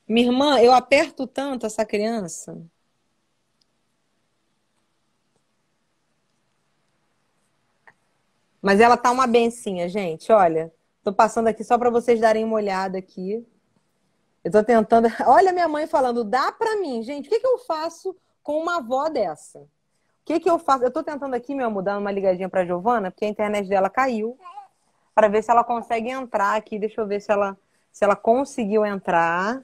Minha irmã, eu aperto tanto essa criança. Mas ela tá uma bencinha, gente, olha. Tô passando aqui só para vocês darem uma olhada aqui. Eu tô tentando... Olha minha mãe falando, dá para mim. Gente, o que eu faço com uma avó dessa? O que eu faço? Eu tô tentando aqui, meu amor, dar uma ligadinha pra Giovana, porque a internet dela caiu. Para ver se ela consegue entrar aqui. Deixa eu ver se ela conseguiu entrar.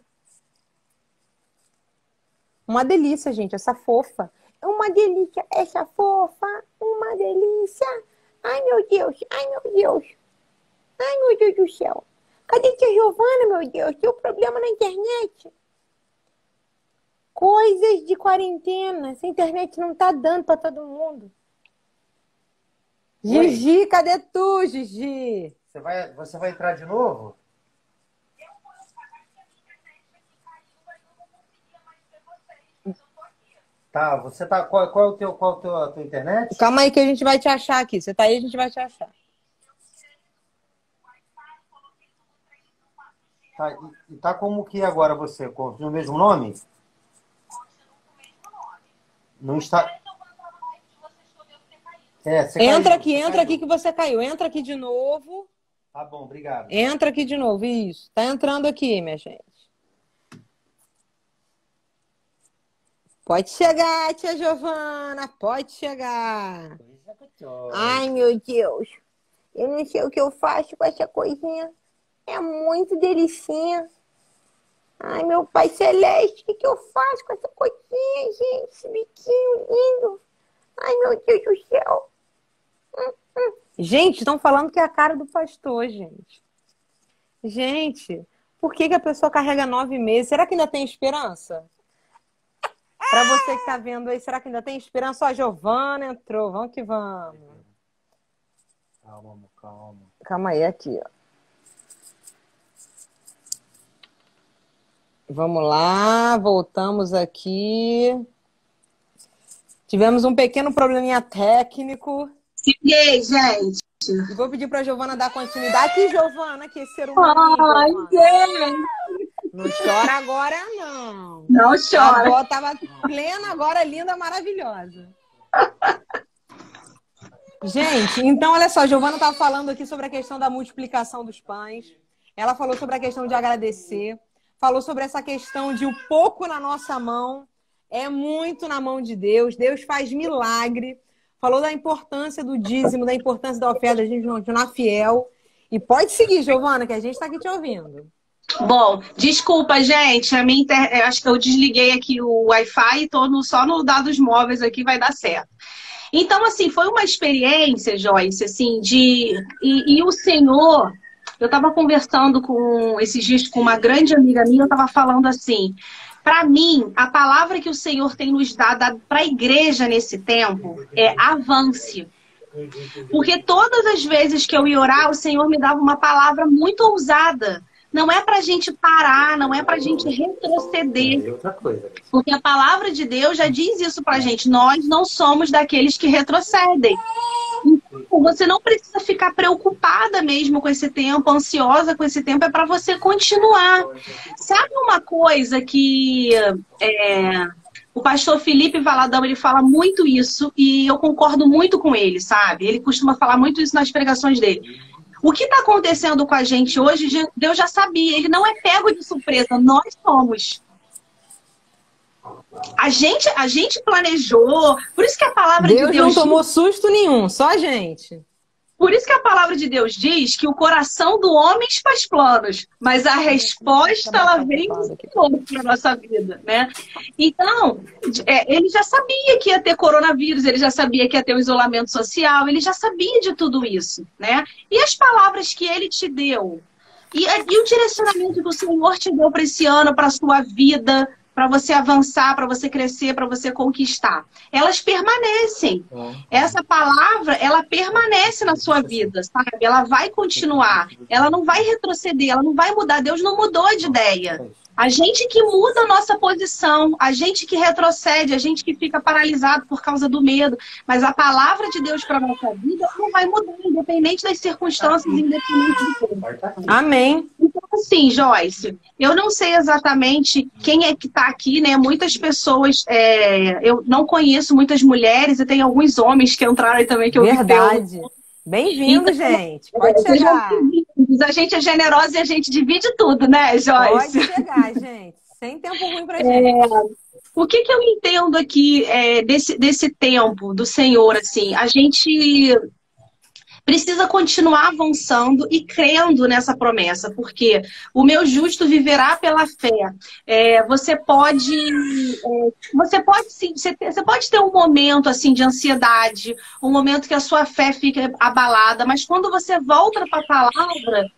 Uma delícia, gente, essa fofa. Uma delícia, essa fofa. Uma delícia. Ai, meu Deus. Ai, meu Deus. Ai, meu Deus do céu. Cadê tia Giovana, meu Deus? Tem um problema na internet. Coisas de quarentena. Essa internet não tá dando pra todo mundo. Oi. Gigi, cadê tu, Gigi? Você vai entrar de novo? Tá, você tá. Qual é a tua internet? Calma aí que a gente vai te achar aqui. Você tá aí, a gente vai te achar. Tá, e tá como que agora você? Com o mesmo nome? Não está. Você Entra caiu, aqui que você caiu. Entra aqui de novo. Tá bom, obrigado. Entra aqui de novo, isso. Tá entrando aqui, minha gente. Pode chegar, tia Giovana, pode chegar. Ai, meu Deus. Eu não sei o que eu faço com essa coisinha. É muito delicinha. Ai, meu Pai Celeste, o que eu faço com essa coisinha, gente? Esse biquinho lindo. Ai, meu Deus do céu. Gente, estão falando que é a cara do pastor, gente. Gente, por que a pessoa carrega 9 meses? Será que ainda tem esperança? Para você que tá vendo aí, será que ainda tem esperança? Ó, a Giovana entrou. Vamos que vamos. Calma, amor, calma. Calma aí, aqui, ó. Vamos lá, voltamos aqui. Tivemos um pequeno probleminha técnico. Cheguei, gente. E vou pedir para a Giovana dar continuidade. Aqui, Giovana, que esse ser humano. Ai, gente. Não chora agora, não. Não chora. A avó tava plena, agora linda, maravilhosa. Gente, então, olha só, a Giovana estava falando aqui sobre a questão da multiplicação dos pães. Ela falou sobre a questão de agradecer. Falou sobre essa questão de o pouco na nossa mão é muito na mão de Deus. Deus faz milagre. Falou da importância do dízimo, da importância da oferta, a gente continuar fiel. E pode seguir, Giovana, que a gente está aqui te ouvindo. Bom, desculpa, gente. A minha eu acho que eu desliguei aqui o Wi-Fi e estou só no dados móveis aqui, vai dar certo. Então, assim, foi uma experiência, Joyce, assim, e o Senhor... Eu estava conversando esses dias com uma grande amiga minha, eu estava falando assim, para mim, a palavra que o Senhor tem nos dado para a igreja nesse tempo é avance. Porque todas as vezes que eu ia orar, o Senhor me dava uma palavra muito ousada. Não é para a gente parar, não é para a gente retroceder. Porque a palavra de Deus já diz isso para a gente. Nós não somos daqueles que retrocedem. Então, você não precisa ficar preocupada mesmo com esse tempo, ansiosa com esse tempo, é para você continuar. Sabe uma coisa que o pastor Felipe Valadão, ele fala muito isso e eu concordo muito com ele, sabe? Ele costuma falar muito isso nas pregações dele. O que está acontecendo com a gente hoje, Deus já sabia, ele não é pego de surpresa, nós somos. A gente planejou, por isso que a palavra de Deus... Deus não tomou susto nenhum, só a gente. Por isso que a palavra de Deus diz que o coração do homem faz planos, mas a resposta ela vem do Senhor para a nossa vida, né? Então, ele já sabia que ia ter coronavírus, ele já sabia que ia ter o isolamento social, ele já sabia de tudo isso, né? E as palavras que ele te deu, e o direcionamento que o Senhor te deu para esse ano, para a sua vida, para você avançar, para você crescer, para você conquistar. Elas permanecem. Essa palavra, ela permanece na sua vida, sabe? Ela vai continuar. Ela não vai retroceder, ela não vai mudar. Deus não mudou de ideia. A gente que muda a nossa posição, a gente que retrocede, a gente que fica paralisado por causa do medo. Mas a palavra de Deus para a nossa vida não vai mudar, independente das circunstâncias, independente do tempo. Amém. Então, assim, Joyce, eu não sei exatamente quem é que está aqui, né? Muitas pessoas, eu não conheço muitas mulheres e tem alguns homens que entraram aí também que eu vi. Verdade. Bem-vindo, então, gente. Pode chegar. A gente é generosa e a gente divide tudo, né, Joyce? Pode chegar, gente. Sem tempo ruim pra gente. O que eu entendo aqui desse tempo do Senhor, assim, a gente precisa continuar avançando e crendo nessa promessa, porque o meu justo viverá pela fé. Você pode ter um momento assim de ansiedade, um momento que a sua fé fica abalada, mas quando você volta para a palavra,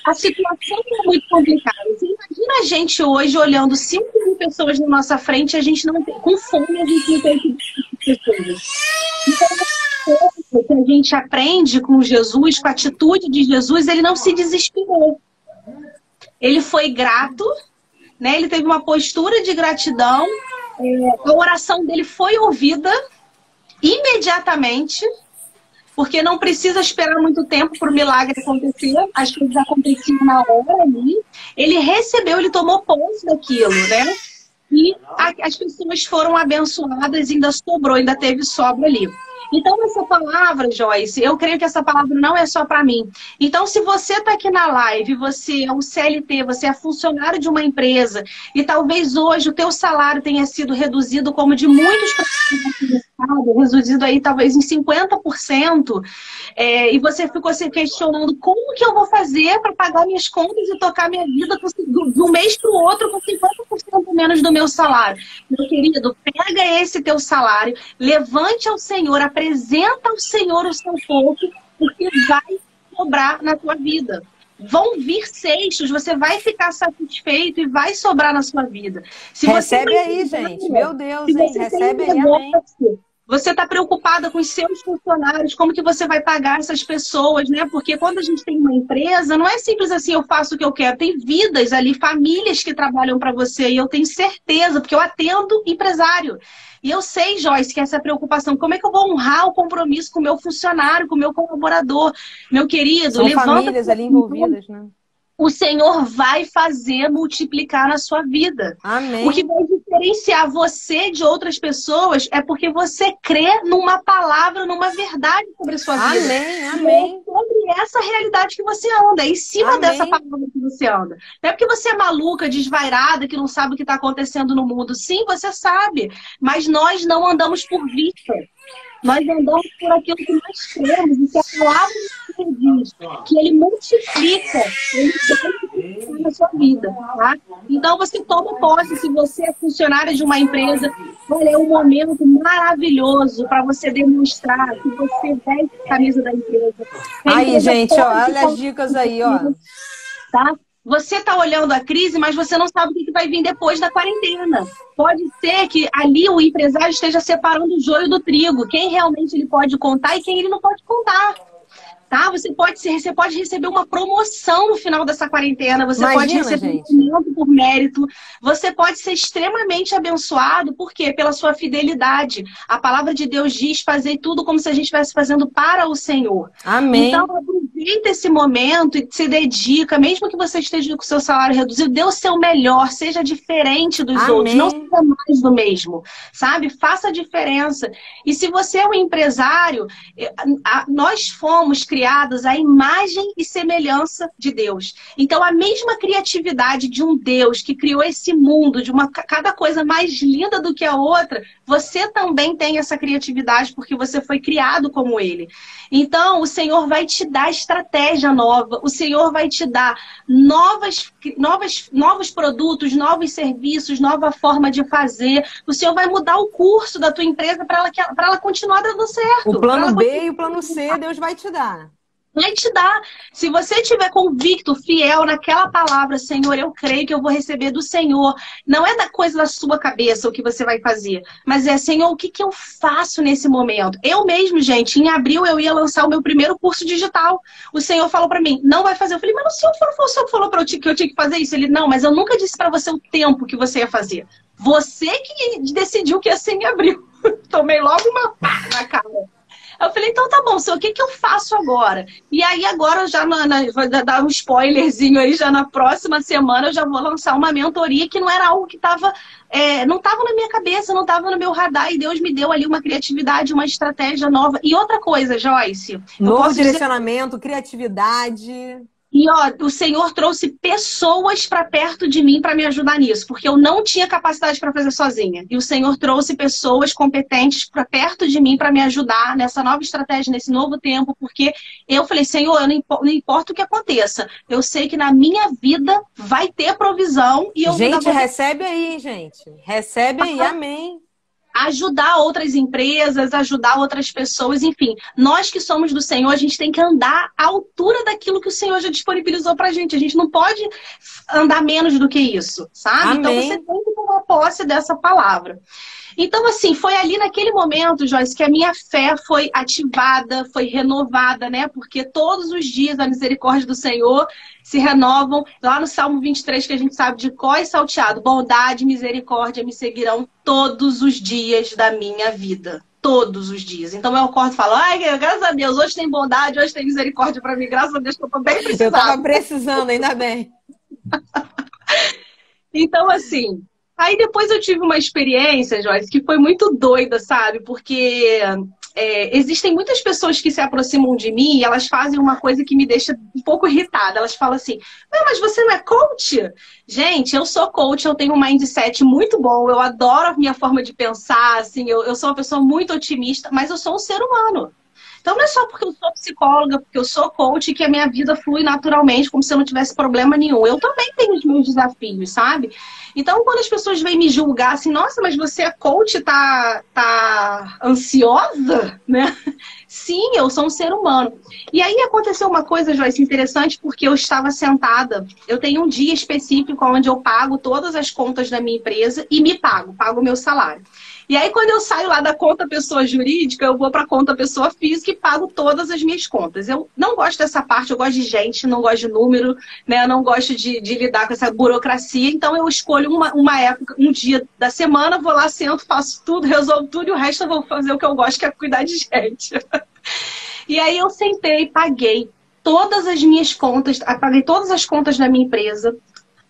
a situação é muito complicada. Você imagina a gente hoje olhando 5.000 pessoas na nossa frente e a gente não tem, com fome, a gente não tem pessoas. Então, o que a gente aprende com Jesus, com a atitude de Jesus, ele não se desesperou. Ele foi grato, né? Ele teve uma postura de gratidão, a oração dele foi ouvida imediatamente, porque não precisa esperar muito tempo para o milagre acontecer, as coisas aconteciam na hora ali. Ele recebeu, ele tomou posse daquilo, né? E as pessoas foram abençoadas, ainda sobrou, ainda teve sobra ali. Então, essa palavra, Joyce, eu creio que essa palavra não é só para mim. Então, se você está aqui na live, você é um CLT, você é funcionário de uma empresa, e talvez hoje o teu salário tenha sido reduzido, como de muitos profissionais do Estado, reduzido aí talvez em 50%, e você ficou se questionando como que eu vou fazer para pagar minhas contas e tocar minha vida de um mês para o outro com 50% menos do meu salário. Meu querido, pega esse teu salário, levante ao Senhor, apresenta ao Senhor o seu pouco, porque vai sobrar na tua vida. Vão vir seixos, você vai ficar satisfeito e vai sobrar na sua vida. Se recebe você aí, gente. Meu Deus, hein? Recebe aí, amém. Você está preocupada com os seus funcionários, como que você vai pagar essas pessoas, né? Porque quando a gente tem uma empresa, não é simples assim, eu faço o que eu quero. Tem vidas ali, famílias que trabalham para você, e eu tenho certeza, porque eu atendo empresário. E eu sei, Joyce, que essa preocupação, como é que eu vou honrar o compromisso com o meu funcionário, com o meu colaborador? Meu querido, são famílias ali envolvidas, né? O Senhor vai fazer multiplicar na sua vida. Amém. O que vai diferenciar você de outras pessoas é porque você crê numa palavra, numa verdade sobre a sua vida. Amém, amém. É sobre essa realidade que você anda, é em cima dessa palavra que você anda. Não é porque você é maluca, desvairada, que não sabe o que está acontecendo no mundo. Sim, você sabe, mas nós não andamos por vista. Nós andamos por aquilo que nós cremos, e que a palavra de Deus diz, que ele multiplica, ele multiplica na sua vida, tá? Então você toma posse, se você é funcionária de uma empresa, olha, é um momento maravilhoso para você demonstrar que você veste a camisa da empresa. Aí, gente, ó, olha as dicas aí, ó. Tá? Você está olhando a crise, mas você não sabe o que vai vir depois da quarentena. Pode ser que ali o empresário esteja separando o joio do trigo. Quem realmente ele pode contar e quem ele não pode contar. Tá? Você pode receber uma promoção no final dessa quarentena. Você pode receber um por mérito. Você pode ser extremamente abençoado. Por quê? Pela sua fidelidade. A palavra de Deus diz fazer tudo como se a gente estivesse fazendo para o Senhor. Amém. Então, aproveita esse momento e se dedica. Mesmo que você esteja com o seu salário reduzido, dê o seu melhor. Seja diferente dos outros. Não seja mais do mesmo. Sabe? Faça a diferença. E se você é um empresário, nós fomos criados à imagem e semelhança de Deus. Então, a mesma criatividade de um Deus que criou esse mundo, de cada coisa mais linda do que a outra, você também tem essa criatividade porque você foi criado como Ele. Então, o Senhor vai te dar estratégia nova, o Senhor vai te dar novos produtos, novos serviços, nova forma de fazer. O Senhor vai mudar o curso da tua empresa para ela continuar dando certo. O plano B e o plano C, Deus vai te dar. Vai te dar. Se você estiver convicto, fiel naquela palavra, Senhor, eu creio que eu vou receber do Senhor. Não é da coisa da sua cabeça o que você vai fazer, mas é, Senhor, o que eu faço nesse momento? Eu mesmo, gente, em abril eu ia lançar o meu primeiro curso digital. O Senhor falou para mim, não vai fazer. Eu falei, mas o Senhor falou para eu que eu tinha que fazer isso. Ele, não, mas eu nunca disse para você o tempo que você ia fazer. Você que decidiu que ia ser em abril. Tomei logo uma pá na cara. Eu falei, então tá bom, Senhor, o que eu faço agora? E aí agora, vou dar um spoilerzinho aí, já na próxima semana eu já vou lançar uma mentoria que não era algo que não estava na minha cabeça, não estava no meu radar, e Deus me deu ali uma criatividade, uma estratégia nova. E outra coisa, Joyce. Novo direcionamento, criatividade. E ó, o Senhor trouxe pessoas para perto de mim para me ajudar nisso, porque eu não tinha capacidade para fazer sozinha. E o Senhor trouxe pessoas competentes para perto de mim para me ajudar nessa nova estratégia, nesse novo tempo, porque eu falei, Senhor, não importa o que aconteça, eu sei que na minha vida vai ter provisão e eu recebe aí, gente. Recebe aí, amém. ajudar outras empresas, ajudar outras pessoas, enfim. Nós que somos do Senhor, a gente tem que andar à altura daquilo que o Senhor já disponibilizou pra gente. A gente não pode andar menos do que isso, sabe? Amém. Então você tem que tomar posse dessa palavra. Então, assim, foi ali naquele momento, Joyce, que a minha fé foi ativada, foi renovada, né? Porque todos os dias a misericórdia do Senhor se renovam. Lá no Salmo 23, que a gente sabe de cor e salteado, bondade e misericórdia me seguirão todos os dias da minha vida. Todos os dias. Então eu acordo e falo, ai, graças a Deus, hoje tem bondade, hoje tem misericórdia pra mim, graças a Deus que eu tô bem precisada. Eu tava precisando, ainda bem. Então, assim... Aí depois eu tive uma experiência, Joyce, que foi muito doida, sabe? Porque existem muitas pessoas que se aproximam de mim e elas fazem uma coisa que me deixa um pouco irritada. Elas falam assim, mas você não é coach? Gente, eu sou coach, eu tenho um mindset muito bom, eu adoro a minha forma de pensar, assim, eu sou uma pessoa muito otimista, mas eu sou um ser humano. Então não é só porque eu sou psicóloga, porque eu sou coach, que a minha vida flui naturalmente, como se eu não tivesse problema nenhum. Eu também tenho os meus desafios, sabe? Então quando as pessoas vêm me julgar assim, nossa, mas você é coach, tá ansiosa, né? Sim, eu sou um ser humano. E aí aconteceu uma coisa, Joyce, interessante, porque eu estava sentada, eu tenho um dia específico onde eu pago todas as contas da minha empresa e me pago o meu salário. E aí, quando eu saio lá da conta pessoa jurídica, eu vou para a conta pessoa física e pago todas as minhas contas. Eu não gosto dessa parte, eu gosto de gente, não gosto de número, né? Eu não gosto de lidar com essa burocracia. Então, eu escolho uma época, um dia da semana, vou lá, sento, faço tudo, resolvo tudo e o resto eu vou fazer o que eu gosto, que é cuidar de gente. E aí, eu sentei, paguei todas as minhas contas, paguei todas as contas da minha empresa,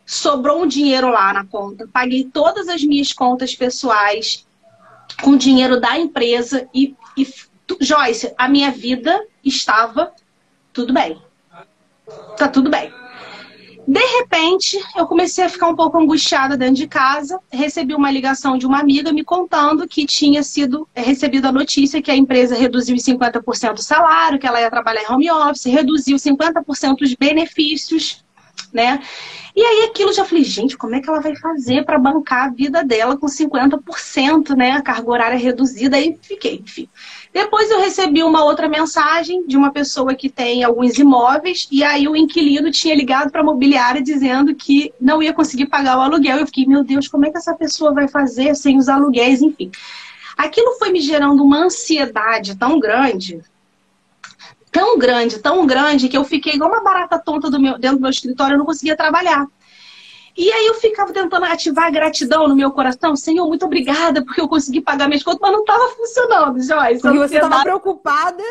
sobrou um dinheiro lá na conta, paguei todas as minhas contas pessoais, com dinheiro da empresa e Joyce, a minha vida estava tudo bem. Tá tudo bem. De repente, eu comecei a ficar um pouco angustiada dentro de casa. Recebi uma ligação de uma amiga me contando que tinha sido recebida a notícia que a empresa reduziu em 50% o salário, que ela ia trabalhar em home office, reduziu 50% os benefícios, né? E aí aquilo já falei, gente, como é que ela vai fazer para bancar a vida dela com 50%, né? A carga horária reduzida, aí fiquei, enfim. Depois eu recebi uma outra mensagem de uma pessoa que tem alguns imóveis e aí o inquilino tinha ligado para a mobiliária dizendo que não ia conseguir pagar o aluguel. Eu fiquei, meu Deus, como é que essa pessoa vai fazer sem os aluguéis, enfim. Aquilo foi me gerando uma ansiedade tão grande, que eu fiquei igual uma barata tonta dentro do meu escritório, eu não conseguia trabalhar. E aí eu ficava tentando ativar a gratidão no meu coração. Senhor, muito obrigada, porque eu consegui pagar minhas contas, mas não estava funcionando, Joyce. Porque você estava preocupada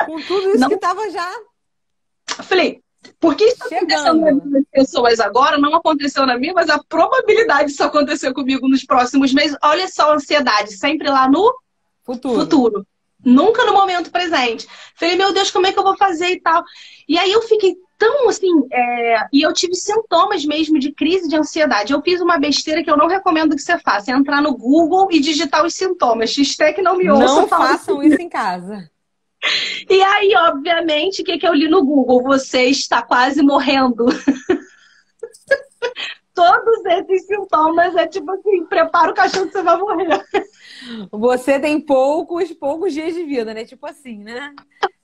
com tudo isso não. que estava já. Falei, por que isso está acontecendo nas pessoas agora? Não aconteceu na minha, mas a probabilidade disso acontecer comigo nos próximos meses, olha só a ansiedade, sempre lá no futuro. Nunca no momento presente. Falei, meu Deus, como é que eu vou fazer e tal? E aí eu fiquei tão assim... E eu tive sintomas mesmo de crise de ansiedade. Eu fiz uma besteira que eu não recomendo que você faça. É entrar no Google e digitar os sintomas. Xtec não me ouça. Não façam isso em casa. E aí, obviamente, o que eu li no Google? Você está quase morrendo. Todos esses sintomas é tipo assim, prepara o cachorro que você vai morrer. Você tem poucos dias de vida, né? Tipo assim, né?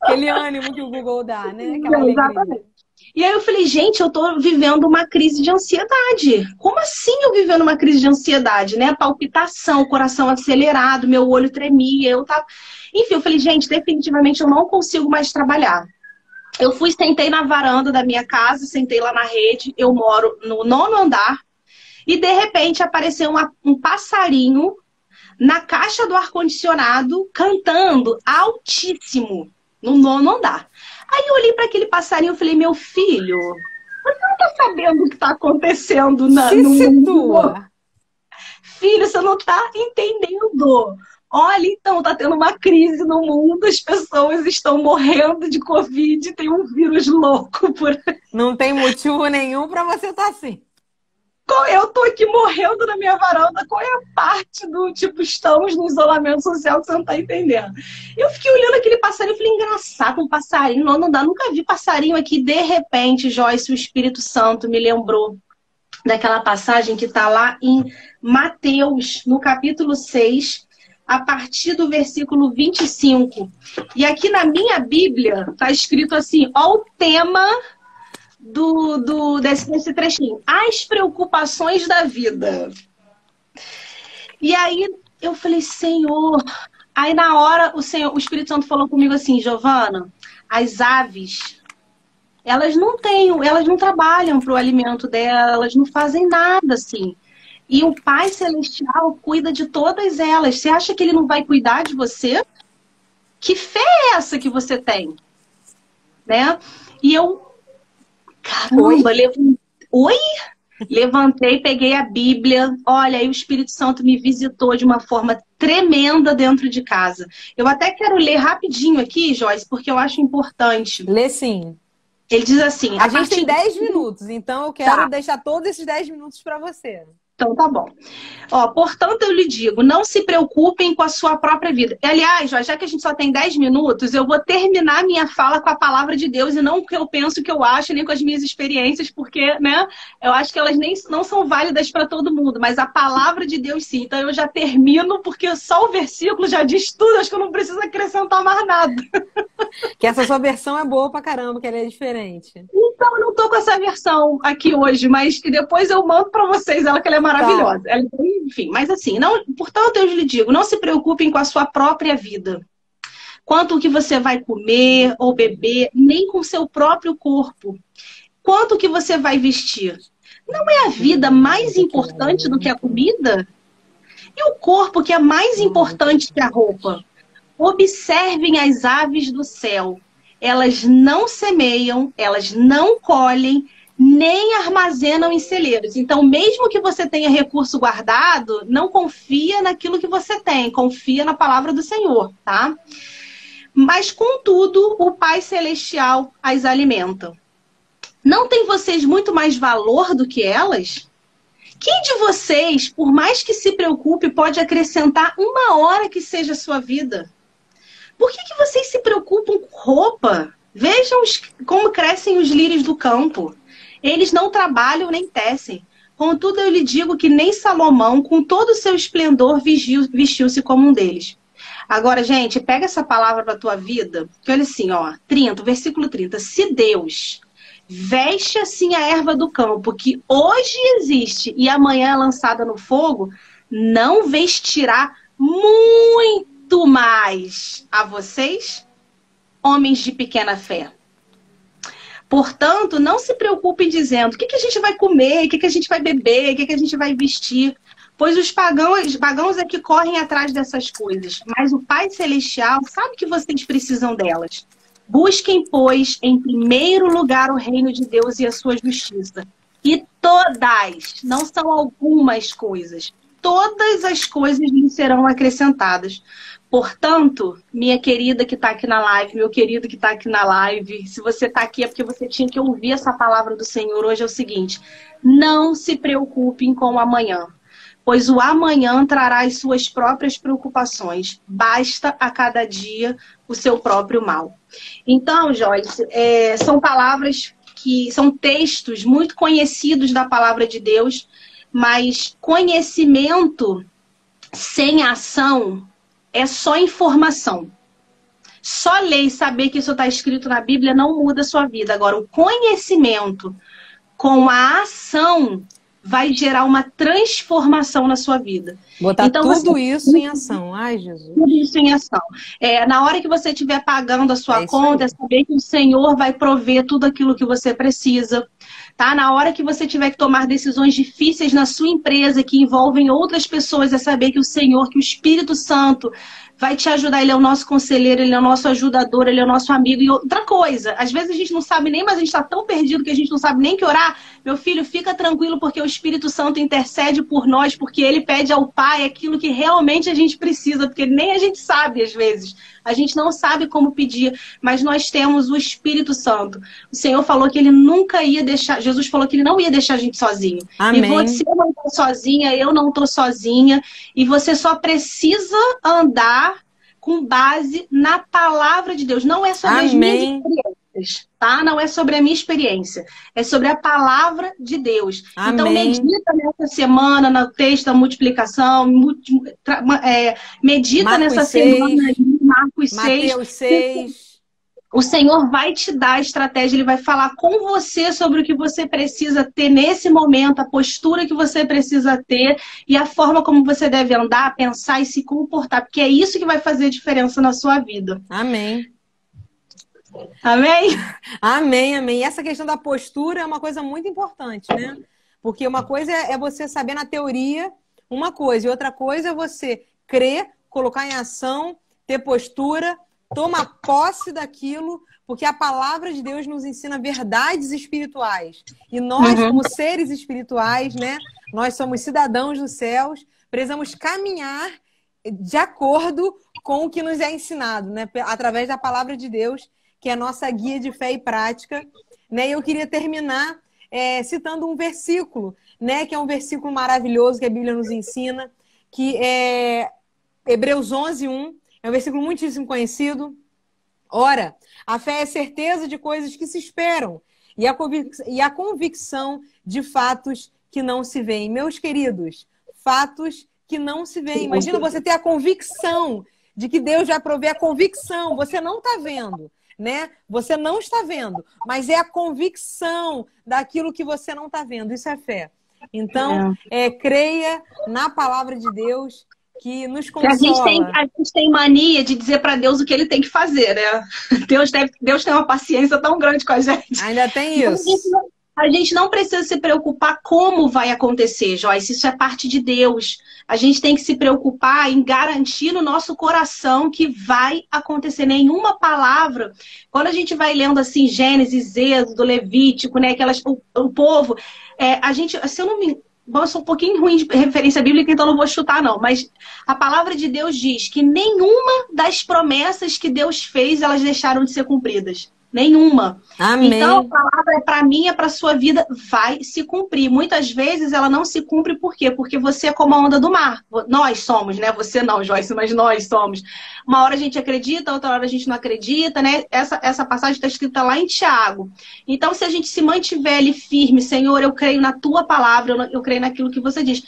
Aquele ânimo que o Google dá, né? Aquela exatamente. alegria. E aí eu falei, gente, eu tô vivendo uma crise de ansiedade. Como assim eu vivendo uma crise de ansiedade, né? Palpitação, coração acelerado, meu olho tremia, eu tava... Enfim, eu falei, gente, definitivamente eu não consigo mais trabalhar. Eu sentei na varanda da minha casa, sentei lá na rede, eu moro no 9º andar, e de repente apareceu um passarinho na caixa do ar-condicionado, cantando altíssimo, no 9º andar. Aí eu olhei para aquele passarinho e falei, meu filho, você não tá sabendo o que tá acontecendo no mundo? Filho, você não tá entendendo. Olha, então, tá tendo uma crise no mundo, as pessoas estão morrendo de Covid, tem um vírus louco por aí. Não tem motivo nenhum para você estar assim. Eu tô aqui morrendo na minha varanda, qual é a parte do tipo, estamos no isolamento social que você não tá entendendo? Eu fiquei olhando aquele passarinho e falei, engraçado, um passarinho, não dá, nunca vi passarinho aqui. De repente, Joyce, o Espírito Santo me lembrou daquela passagem que está lá em Mateus, no capítulo 6, a partir do versículo 25. E aqui na minha Bíblia está escrito assim, ó o tema desse trechinho. As preocupações da vida. E aí eu falei, Senhor... Aí na hora o Espírito Santo falou comigo assim, Giovana, as aves, elas não trabalham para o alimento delas, elas não fazem nada assim. E o Pai Celestial cuida de todas elas. Você acha que ele não vai cuidar de você? Que fé é essa que você tem? Né? E eu, caramba, levantei, peguei a Bíblia. Olha, aí o Espírito Santo me visitou de uma forma tremenda dentro de casa. Eu até quero ler rapidinho aqui, Joyce, porque eu acho importante. Lê sim. Ele diz assim... A gente tem 10 minutos, então eu quero deixar todos esses 10 minutos para você. Então tá bom. Ó, portanto, eu lhe digo, não se preocupem com a sua própria vida. Aliás, já que a gente só tem 10 minutos, eu vou terminar minha fala com a palavra de Deus e não com o que eu penso, o que eu acho, nem com as minhas experiências, porque, né, eu acho que elas não são válidas para todo mundo, mas a palavra de Deus sim. Então eu já termino, porque só o versículo já diz tudo, acho que eu não preciso acrescentar mais nada. Que essa sua versão é boa pra caramba, que ela é diferente. Então, eu não tô com essa versão aqui hoje, mas depois eu mando para vocês ela, que ela é maravilhosa. Tá. Enfim, mas assim, portanto, eu lhe digo, não se preocupem com a sua própria vida. Quanto o que você vai comer ou beber, nem com o seu próprio corpo. Quanto o que você vai vestir. Não é a vida mais importante do que a comida? E o corpo que é mais importante que a roupa? Observem as aves do céu. Elas não semeiam, elas não colhem, nem armazenam em celeiros. Então, mesmo que você tenha recurso guardado, não confia naquilo que você tem, confia na palavra do Senhor, tá? Mas, contudo, o Pai Celestial as alimenta. Não tem vocês muito mais valor do que elas? Quem de vocês, por mais que se preocupe, pode acrescentar uma hora que seja a sua vida? Por que vocês se preocupam com roupa? Vejam como crescem os lírios do campo. Eles não trabalham nem tecem. Contudo, eu lhe digo que nem Salomão, com todo o seu esplendor, vestiu-se como um deles. Agora, gente, pega essa palavra para a tua vida, que olha assim, ó, 30, versículo 30. Se Deus veste assim a erva do campo, que hoje existe e amanhã é lançada no fogo, não vestirá muito mais a vocês, homens de pequena fé. Portanto, não se preocupem dizendo o que a gente vai comer, o que a gente vai beber, o que a gente vai vestir, pois os pagãos é que correm atrás dessas coisas, mas o Pai Celestial sabe que vocês precisam delas. Busquem, pois, em primeiro lugar o reino de Deus e a sua justiça. E todas, não são algumas coisas, todas as coisas lhe serão acrescentadas. Portanto, minha querida que está aqui na live, meu querido que está aqui na live, se você está aqui é porque você tinha que ouvir essa palavra do Senhor hoje, é o seguinte: não se preocupem com o amanhã, pois o amanhã trará as suas próprias preocupações. Basta a cada dia o seu próprio mal. Então, Joyce, são palavras que são textos muito conhecidos da palavra de Deus, mas conhecimento sem ação é só informação. Só ler e saber que isso está escrito na Bíblia não muda a sua vida. Agora, o conhecimento com a ação vai gerar uma transformação na sua vida. Botar então, tudo isso em ação. Ai, Jesus. Tudo isso em ação. Na hora que você estiver pagando a sua conta, é saber que o Senhor vai prover tudo aquilo que você precisa. Tá? Na hora que você tiver que tomar decisões difíceis na sua empresa que envolvem outras pessoas, é saber que o Senhor, que o Espírito Santo vai te ajudar. Ele é o nosso conselheiro, ele é o nosso ajudador, ele é o nosso amigo. E outra coisa, às vezes a gente não sabe nem, mas a gente está tão perdido que a gente não sabe nem que orar. Meu filho, fica tranquilo, porque o Espírito Santo intercede por nós, porque ele pede ao Pai aquilo que realmente a gente precisa, porque nem a gente sabe às vezes. A gente não sabe como pedir, mas nós temos o Espírito Santo. O Senhor falou que ele nunca ia deixar, Jesus falou que ele não ia deixar a gente sozinho. Amém. E você não está sozinha, eu não estou sozinha, e você só precisa andar com base na palavra de Deus. Não é sobre as minhas experiências. experiências, tá? Não é sobre a minha experiência, é sobre a palavra de Deus. Amém. Então, medita nessa semana no texto da multiplicação, medita Marcos nessa 6, semana de Marcos 6. Mateus 6. O Senhor vai te dar a estratégia, Ele vai falar com você sobre o que você precisa ter nesse momento, a postura que você precisa ter e a forma como você deve andar, pensar e se comportar, porque é isso que vai fazer diferença na sua vida. Amém. Amém? Amém, amém. E essa questão da postura é uma coisa muito importante, né? Porque uma coisa é você saber na teoria uma coisa, e outra coisa é você crer, colocar em ação, ter postura, tomar posse daquilo, porque a palavra de Deus nos ensina verdades espirituais. E nós, como seres espirituais, né? Nós somos cidadãos dos céus, precisamos caminhar de acordo com o que nos é ensinado, né? Através da palavra de Deus, que é a nossa guia de fé e prática. Né? E eu queria terminar citando um versículo, né? Que é um versículo maravilhoso que a Bíblia nos ensina, que é Hebreus 11:1. É um versículo muitíssimo conhecido. Ora, a fé é certeza de coisas que se esperam e a convicção de fatos que não se veem. Meus queridos, fatos que não se veem. Imagina você ter a convicção de que Deus vai prover, a convicção. Você não está vendo, né? Você não está vendo, mas é a convicção daquilo que você não está vendo. Isso é fé. Então, creia na palavra de Deus, que nos consola. A gente tem mania de dizer para Deus o que Ele tem que fazer, né? Deus tem uma paciência tão grande com a gente. Ainda tem isso. A gente não precisa se preocupar como vai acontecer, Joyce. Isso é parte de Deus. A gente tem que se preocupar em garantir no nosso coração que vai acontecer. Nenhuma palavra. Quando a gente vai lendo assim Gênesis, Êxodo, Levítico, né? O povo, a gente, se eu não me Bom, eu sou um pouquinho ruim de referência bíblica, então não vou chutar, não. Mas a palavra de Deus diz que nenhuma das promessas que Deus fez, elas deixaram de ser cumpridas. Nenhuma. Amém. Então, a palavra para mim, para a sua vida, vai se cumprir. Muitas vezes ela não se cumpre, por quê? Porque você é como a onda do mar. Nós somos, né? Você não, Joyce, mas nós somos. Uma hora a gente acredita, outra hora a gente não acredita, né? Essa passagem está escrita lá em Tiago. Então, se a gente se mantiver ali firme, Senhor, eu creio na tua palavra, eu creio naquilo que você diz.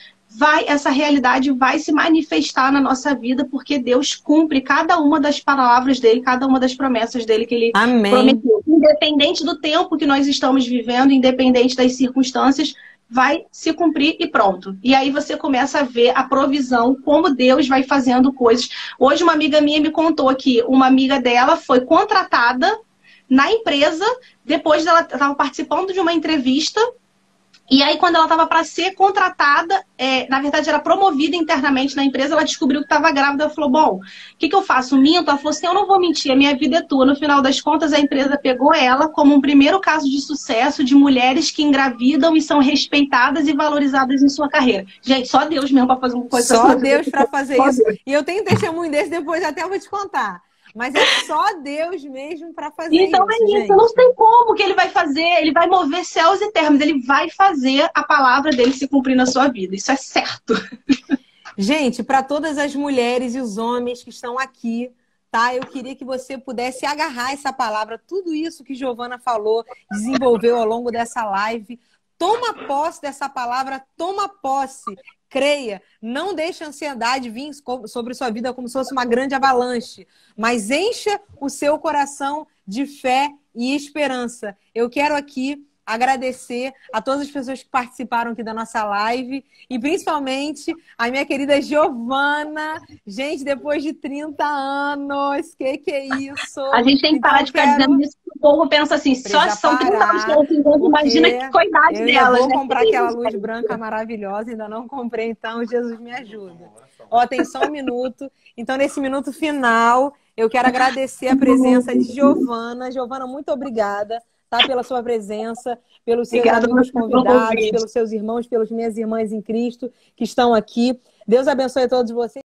Essa realidade vai se manifestar na nossa vida, porque Deus cumpre cada uma das palavras dele, cada uma das promessas dele que ele prometeu. Independente do tempo que nós estamos vivendo, independente das circunstâncias, vai se cumprir e pronto. E aí você começa a ver a provisão, como Deus vai fazendo coisas. Hoje uma amiga minha me contou que uma amiga dela foi contratada na empresa, depois ela estava participando de uma entrevista. E aí, quando ela estava para ser contratada, na verdade, era promovida internamente na empresa, ela descobriu que estava grávida. Ela falou, bom, o que eu faço? Minto? Ela falou assim, eu não vou mentir, a minha vida é tua. No final das contas, a empresa pegou ela como um primeiro caso de sucesso de mulheres que engravidam e são respeitadas e valorizadas em sua carreira. Gente, só Deus mesmo para fazer uma coisa assim. Só Deus para fazer isso. E eu tenho testemunho desse, depois até eu vou te contar. Mas é só Deus mesmo para fazer isso. Então é isso, gente. Não tem como que ele vai fazer, ele vai mover céus e terras, ele vai fazer a palavra dele se cumprir na sua vida. Isso é certo. Gente, para todas as mulheres e os homens que estão aqui, tá? Eu queria que você pudesse agarrar essa palavra, tudo isso que Giovana falou, desenvolveu ao longo dessa live. Toma posse dessa palavra, toma posse. Creia, não deixe a ansiedade vir sobre sua vida como se fosse uma grande avalanche, mas encha o seu coração de fé e esperança. Eu quero aqui agradecer a todas as pessoas que participaram aqui da nossa live e principalmente a minha querida Giovana. Gente, depois de 30 anos, que é isso? A gente tem que parar de ficar dizendo isso, o povo pensa assim, só são 30 anos que ela tem, imagina que foi a idade dela. Eu vou comprar aquela luz branca maravilhosa, ainda não comprei, então Jesus me ajuda. Ó, tem só um minuto, então nesse minuto final eu quero agradecer a presença de Giovana. Giovana, muito obrigada. Tá, pela sua presença, pelos seus amigos convidados, pelos seus irmãos, pelas minhas irmãs em Cristo que estão aqui. Deus abençoe a todos vocês.